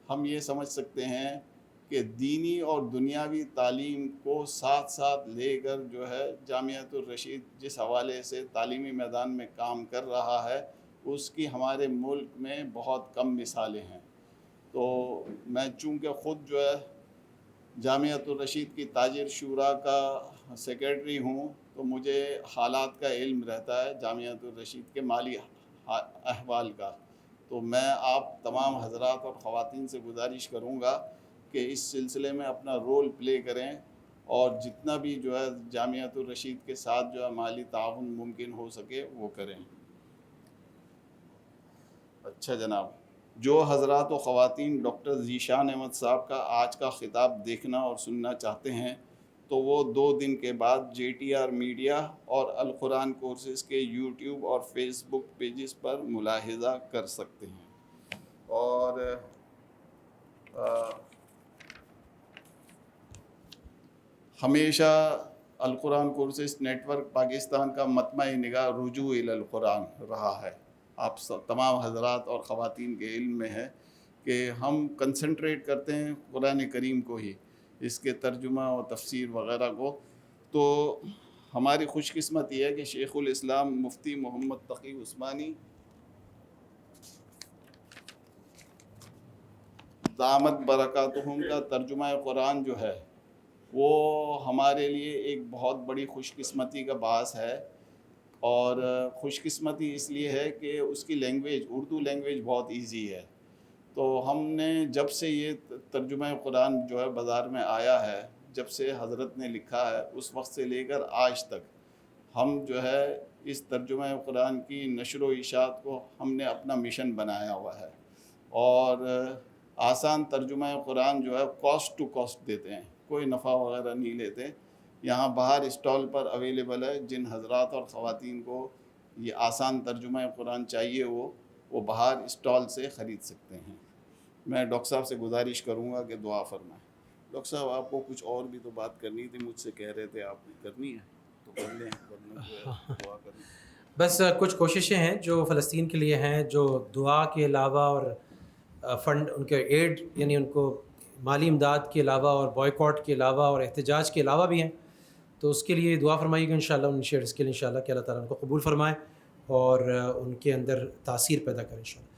ہم یہ سمجھ سکتے ہیں کہ دینی اور دنیاوی تعلیم کو ساتھ ساتھ لے کر جو ہے جامعۃ الرشید جس حوالے سے تعلیمی میدان میں کام کر رہا ہے اس کی ہمارے ملک میں بہت کم مثالیں ہیں۔ تو میں چونکہ خود جو ہے جامعۃ الرشید کی تاجر شورا کا سیکریٹری ہوں، تو مجھے حالات کا علم رہتا ہے جامعۃ الرشید کے مالی احوال کا۔ تو میں آپ تمام حضرات اور خواتین سے گزارش کروں گا کہ اس سلسلے میں اپنا رول پلے کریں، اور جتنا بھی جو ہے جامعۃ الرشید کے ساتھ جو ہے مالی تعاون ممکن ہو سکے وہ کریں۔ اچھا جناب، جو حضرات و خواتین ڈاکٹر ذیشان احمد صاحب کا آج کا خطاب دیکھنا اور سننا چاہتے ہیں تو وہ 2 دن کے بعد JTR میڈیا اور القرآن کورسز کے YouTube اور فیس بک پیجز پر ملاحظہ کر سکتے ہیں۔ اور ہمیشہ القرآن کورسز نیٹ ورک پاکستان کا مطمع نگاہ رجوع الی القرآن رہا ہے۔ آپ تمام حضرات اور خواتین کے علم میں ہے کہ ہم کنسنٹریٹ کرتے ہیں قرآن کریم کو ہی، اس کے ترجمہ و تفسیر وغیرہ کو۔ تو ہماری خوش قسمتی ہے کہ شیخ الاسلام مفتی محمد تقی عثمانی دامت برکاتہم کا ترجمہ قرآن جو ہے وہ ہمارے لیے ایک بہت بڑی خوش قسمتی کا باعث ہے، اور خوش قسمتی اس لیے ہے کہ اس کی لینگویج اردو لینگویج بہت ایزی ہے۔ تو ہم نے جب سے یہ ترجمہ قرآن جو ہے بازار میں آیا ہے، جب سے حضرت نے لکھا ہے اس وقت سے لے کر آج تک ہم جو ہے اس ترجمہ قرآن کی نشر و اشاعت کو ہم نے اپنا مشن بنایا ہوا ہے، اور آسان ترجمہ قرآن جو ہے کاسٹ ٹو کاسٹ دیتے ہیں، کوئی نفع وغیرہ نہیں لیتے۔ یہاں باہر اسٹال پر اویلیبل ہے، جن حضرات اور خواتین کو یہ آسان ترجمہ قرآن چاہیے وہ باہر اسٹال سے خرید سکتے ہیں۔ میں ڈاکٹر صاحب سے گزارش کروں گا کہ دعا فرمائیں۔ ڈاکٹر صاحب آپ کو کچھ اور بھی تو بات کرنی تھی، مجھ سے کہہ رہے تھے آپ کرنی ہے تو کر لیں، ورنہ دعا کریں. بس کچھ کوششیں ہیں جو فلسطین کے لیے ہیں، جو دعا کے علاوہ اور فنڈ ان کے ایڈ یعنی ان کو مالی امداد کے علاوہ اور بوائیکاٹ کے علاوہ اور احتجاج کے علاوہ بھی ہیں. تو اس کے لیے دعا فرمائیے گا انشاءاللہ، ان انیشیٹوز کے لیے انشاءاللہ کہ اللہ تعالیٰ ان کو قبول فرمائے اور ان کے اندر تاثیر پیدا کرے انشاءاللہ.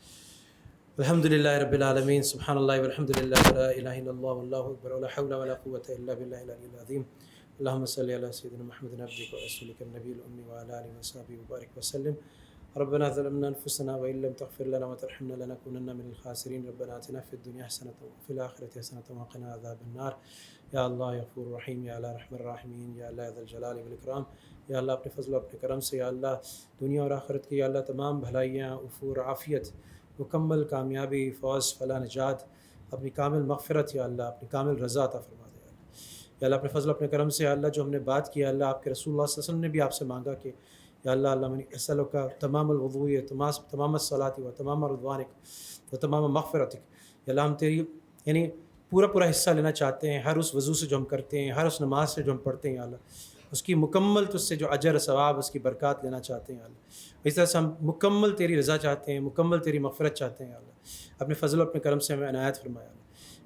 الحمدللہ رب العالمین، سبحان اللہ والحمدللہ ولا الہ الا اللہ واللہ اکبر ولا حول ولا قوة الا باللہ العلی العظیم. اللہم صلی علی سیدنا محمد عبدک ورسولک النبی الأمی وعلی آلہ وصحبہ وبارک وسلم. ربنا ظلمنا انفسنا وان لم تغفر لنا وترحمنا لنكونن من الخاسرین. ربنا آتنا فی الدنیا حسنۃ وفی الآخرۃ حسنۃ وقنا عذاب النار. یا اللہ یا غفور رحیم، یا اللہ رحم الراحمین، یا اللہ ذی الجلال والاکرام. یا اللہ اپنے فضل و اپنے کرم سے یا اللہ دنیا اور آخرت کی یا اللہ تمام بھلائیاں، عفو، عافیت، مکمل کامیابی، فوز، فلاح، نجات، اپنی کامل مغفرت یا اللہ اپنی کامل رضا عطا فرما دے یا اللہ اپنے فضل اپنے کرم سے یا اللہ جو ہم نے بات کی یا اللہ آپ کے رسول اللہ صلی اللہ علیہ وسلم نے بھی آپ سے مانگا کہ یا اللہ اللہ من اسألک تمام الوضوء، تمام الصلاۃ و تمام رضوانک و تمام مغفرتک. یا اللہ ہم تیری یعنی پورا حصہ لینا چاہتے ہیں ہر اس وضو سے جو ہم کرتے ہیں، ہر اس نماز سے جو ہم پڑھتے ہیں یا اللہ اس کی مکمل تجھ سے جو اجر ثواب اس کی برکات لینا چاہتے ہیں یا اللہ. اس طرح سے ہم مکمل تیری رضا چاہتے ہیں، مکمل تیری مغفرت چاہتے ہیں یا اللہ. اپنے فضل و اپنے کرم سے ہمیں عنایت فرمایا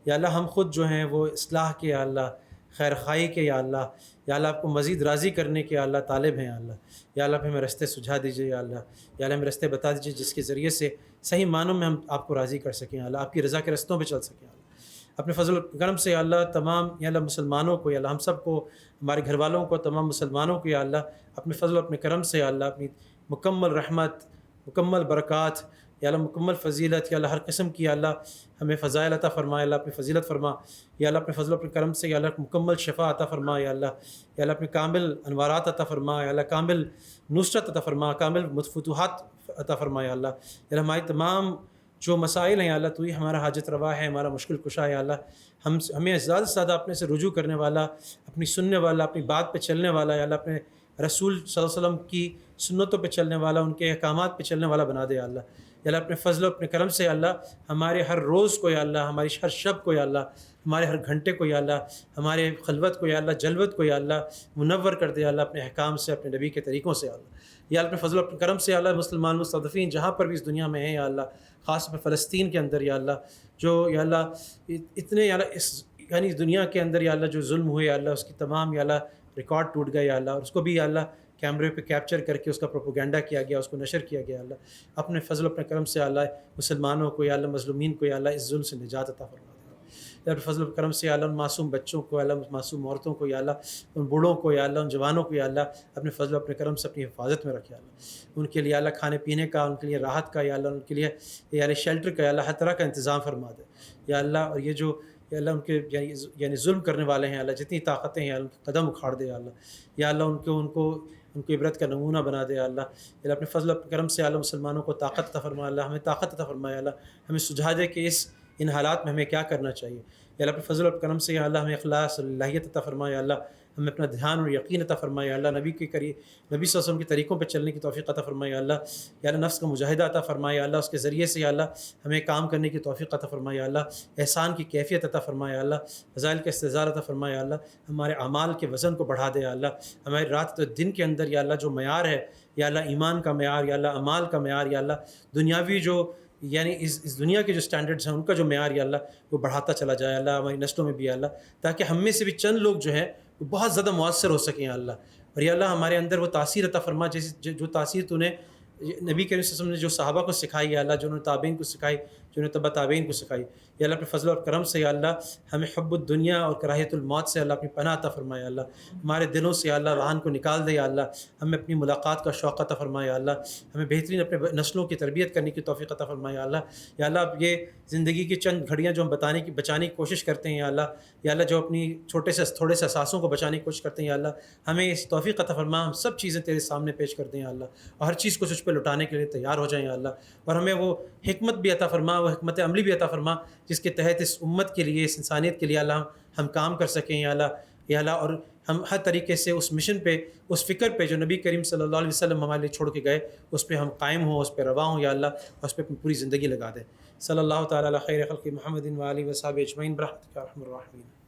یا اللہ. ہم خود جو ہیں وہ اصلاح کے یا اللہ، خیر خواہی کے یا اللہ آپ کو مزید راضی کرنے کے یا اللہ طالب ہیں یا اللہ. یا اللہ ہمیں رستے سجھا دیجیے یا اللہ ہمیں رستے بتا دیجیے جس کے ذریعے سے صحیح معنوں میں ہم آپ کو راضی کر سکیں یا اللہ، آپ کی رضا کے رستوں پہ چل سکیں یا اللہ. اپنے فضل و کرم سے یا اللہ تمام یا اللہ مسلمانوں کو یا اللہ ہم سب کو، ہمارے گھر والوں کو، تمام مسلمانوں کو یا اللہ اپنے فضل و اپنے کرم سے یا اللہ اپنی مکمل رحمت، مکمل برکات یا اللہ، مکمل فضیلت یا اللہ ہر قسم کی یا اللہ ہمیں فضائل عطا فرما یا اللہ اپنی فضیلت فرما یا اللہ اپنے فضل و اپنے کرم سے یا اللہ مکمل شفا عطا فرما یا اللہ اپنے کامل انوارات عطا فرما یا اللہ، کامل نصرت عطا فرما، کامل فتوحات عطا فرما یا اللہ ہماری تمام جو مسائل ہیں یا اللہ تو ہی ہمارا حاجت روا ہے، ہمارا مشکل کشا ہے یا اللہ. ہمیں زیادہ سے زیادہ اپنے سے رجوع کرنے والا، اپنی سننے والا، اپنی بات پہ چلنے والا یا اللہ، اپنے رسول صلی اللہ علیہ وسلم کی سنتوں پہ چلنے والا، ان کے احکامات پہ چلنے والا بنا دے یا اللہ. یا اللہ اپنے فضل و اپنے کرم سے یا اللہ ہمارے ہر روز کو یا اللہ، ہماری ہر شب کو یا اللہ، ہمارے ہر گھنٹے کو یا اللہ، ہمارے خلوت کو یا اللہ، جلوت کو یا اللہ منور کر دے یا اللہ اپنے احکام سے، اپنے نبی کے طریقوں سے یا اللہ. یا اللہ اپنے فضل و اپنے کرم سے یا اللہ مسلمان مستضعفین جہاں پر بھی اس دنیا میں ہیں یا اللہ، خاص طور پر فلسطین کے اندر یا اللہ، جو یا اللہ اتنے یا اللہ یعنی اس دنیا کے اندر یا اللہ جو ظلم ہوئے یا اللہ اس کی تمام یا اللہ ریکارڈ ٹوٹ گئے یا اللہ، اور اس کو بھی یا اللہ کیمرے پہ کیپچر کر کے اس کا پروپوگنڈا کیا گیا، اس کو نشر کیا گیا اللہ. اپنے فضل و اپنے کرم سے اللہ مسلمانوں کو یا اللہ، مظلومین کو یا اللہ اس ظلم سے نجات عطا فرما دے یا اپنے فضل و کرم سے یا اللہ ان معصوم بچوں کو یا اللہ، معصوم عورتوں کو یا اللہ، ان بوڑھوں کو یا اللہ، ان جوانوں کو یا اللہ اپنے فضل و اپنے کرم سے اپنی حفاظت میں رکھے یا اللہ. ان کے لیے اللہ کھانے پینے کا، ان کے لیے راحت کا یا اللہ، ان کے لیے یا اللہ شیلٹر کا یا اللہ ہر طرح کا انتظام فرما دے یا اللہ. اور یہ جو یا اللہ ان کے یعنی ظلم کرنے والے ہیں اللہ، جتنی طاقتیں ہیں یا ان کے قدم اکھاڑ دے یا اللہ ان کو عبرت کا نمونہ بنا دے یا اللہ. اپنے فضل و کرم سے اللہ مسلمانوں کو طاقت عطا فرما اللہ، ہمیں طاقت عطا فرما یا اللہ، ہمیں سجھا دے کہ ان حالات میں ہمیں کیا کرنا چاہیے یا اللہ. اپنے فضل و کرم سے یا اللہ ہمیں اخلاص اللہیت عطا فرما یا اللہ، ہمیں اپنا دھیان اور یقین عطا فرما یا اللہ. نبی صلی اللہ علیہ وسلم کے طریقوں پہ چلنے کی توفیق عطا فرما یا اللہ. نفس کا مجاہدہ عطا فرما یا اللہ، اس کے ذریعے سے یا اللہ ہمیں کام کرنے کی توفیق عطا فرما یا اللہ. احسان کی کیفیت عطا فرما یا اللہ، فضائل کا استظہار عطا فرما یا اللہ. ہمارے اعمال کے وزن کو بڑھا دے یا اللہ. ہماری رات و دن کے اندر یا اللہ جو معیار ہے یا اللہ، ایمان کا معیار یا اللہ، اعمال کا معیار یا اللہ، دنیاوی جو یعنی اس دنیا کے جو سٹینڈرڈز ہیں ان کا جو معیار یا اللہ وہ بڑھاتا چلا جائے اللہ ہماری نسلوں میں بھی یا اللہ، تاکہ ہم میں سے بھی چند لوگ جو ہیں وہ بہت زیادہ مؤثر ہو سکیں یا اللہ. اور یا اللہ ہمارے اندر وہ تاثیر عطا فرما جیسے جو تاثیر تو نے نبی کریم صلی اللہ علیہ وسلم نے جو صحابہ کو سکھائی یا اللہ، جو انہوں نے تابعین کو سکھائی، جو انہوں نے تبع تابعین کو سکھائی یا اللہ. اپنے فضل اور کرم سے یا اللہ ہمیں حب الدنیا اور کراہیت الموت سے اللہ اپنی پناہ عطا فرما یا اللہ. ہمارے دلوں سے یا اللہ وہن کو نکال دے یا اللہ. ہمیں اپنی ملاقات کا شوق عطا فرما یا اللہ. ہمیں بہترین اپنے نسلوں کی تربیت کرنے کی توفیق عطا فرما یا اللہ. یا اللہ اب یہ زندگی کی چند گھڑیاں جو ہم بچانے کی کوشش کرتے ہیں یا اللہ جو اپنی تھوڑے سے احساسوں کو بچانے کی کوشش کرتے ہیں یا اللہ، ہمیں اس توفیق عطا فرما. ہم سب چیزیں تیرے سامنے پیش کر دیں یا اللہ، اور ہر چیز کو تجھ پہ لٹانے کے لیے تیار ہو جائیں یا اللہ. اور ہمیں وہ حکمت بھی عطا فرما، وہ حکمت عملی بھی عطا فرما جس کے تحت اس امت کے لیے، اس انسانیت کے لیے اللہ ہم کام کر سکیں یا اللہ. اور ہم ہر طریقے سے اس مشن پہ، اس فکر پہ جو نبی کریم صلی اللہ علیہ وسلم ہمارے لیے چھوڑ کے گئے، اس پہ ہم قائم ہوں، اس پہ روا ہوں یا اللہ، اور اس پہ پوری زندگی لگا دیں. صلی اللہ تعالیٰ علی خیر خلق محمد و آلہ و صحبہ اجمعین برحمتک یا ارحم الراحمین.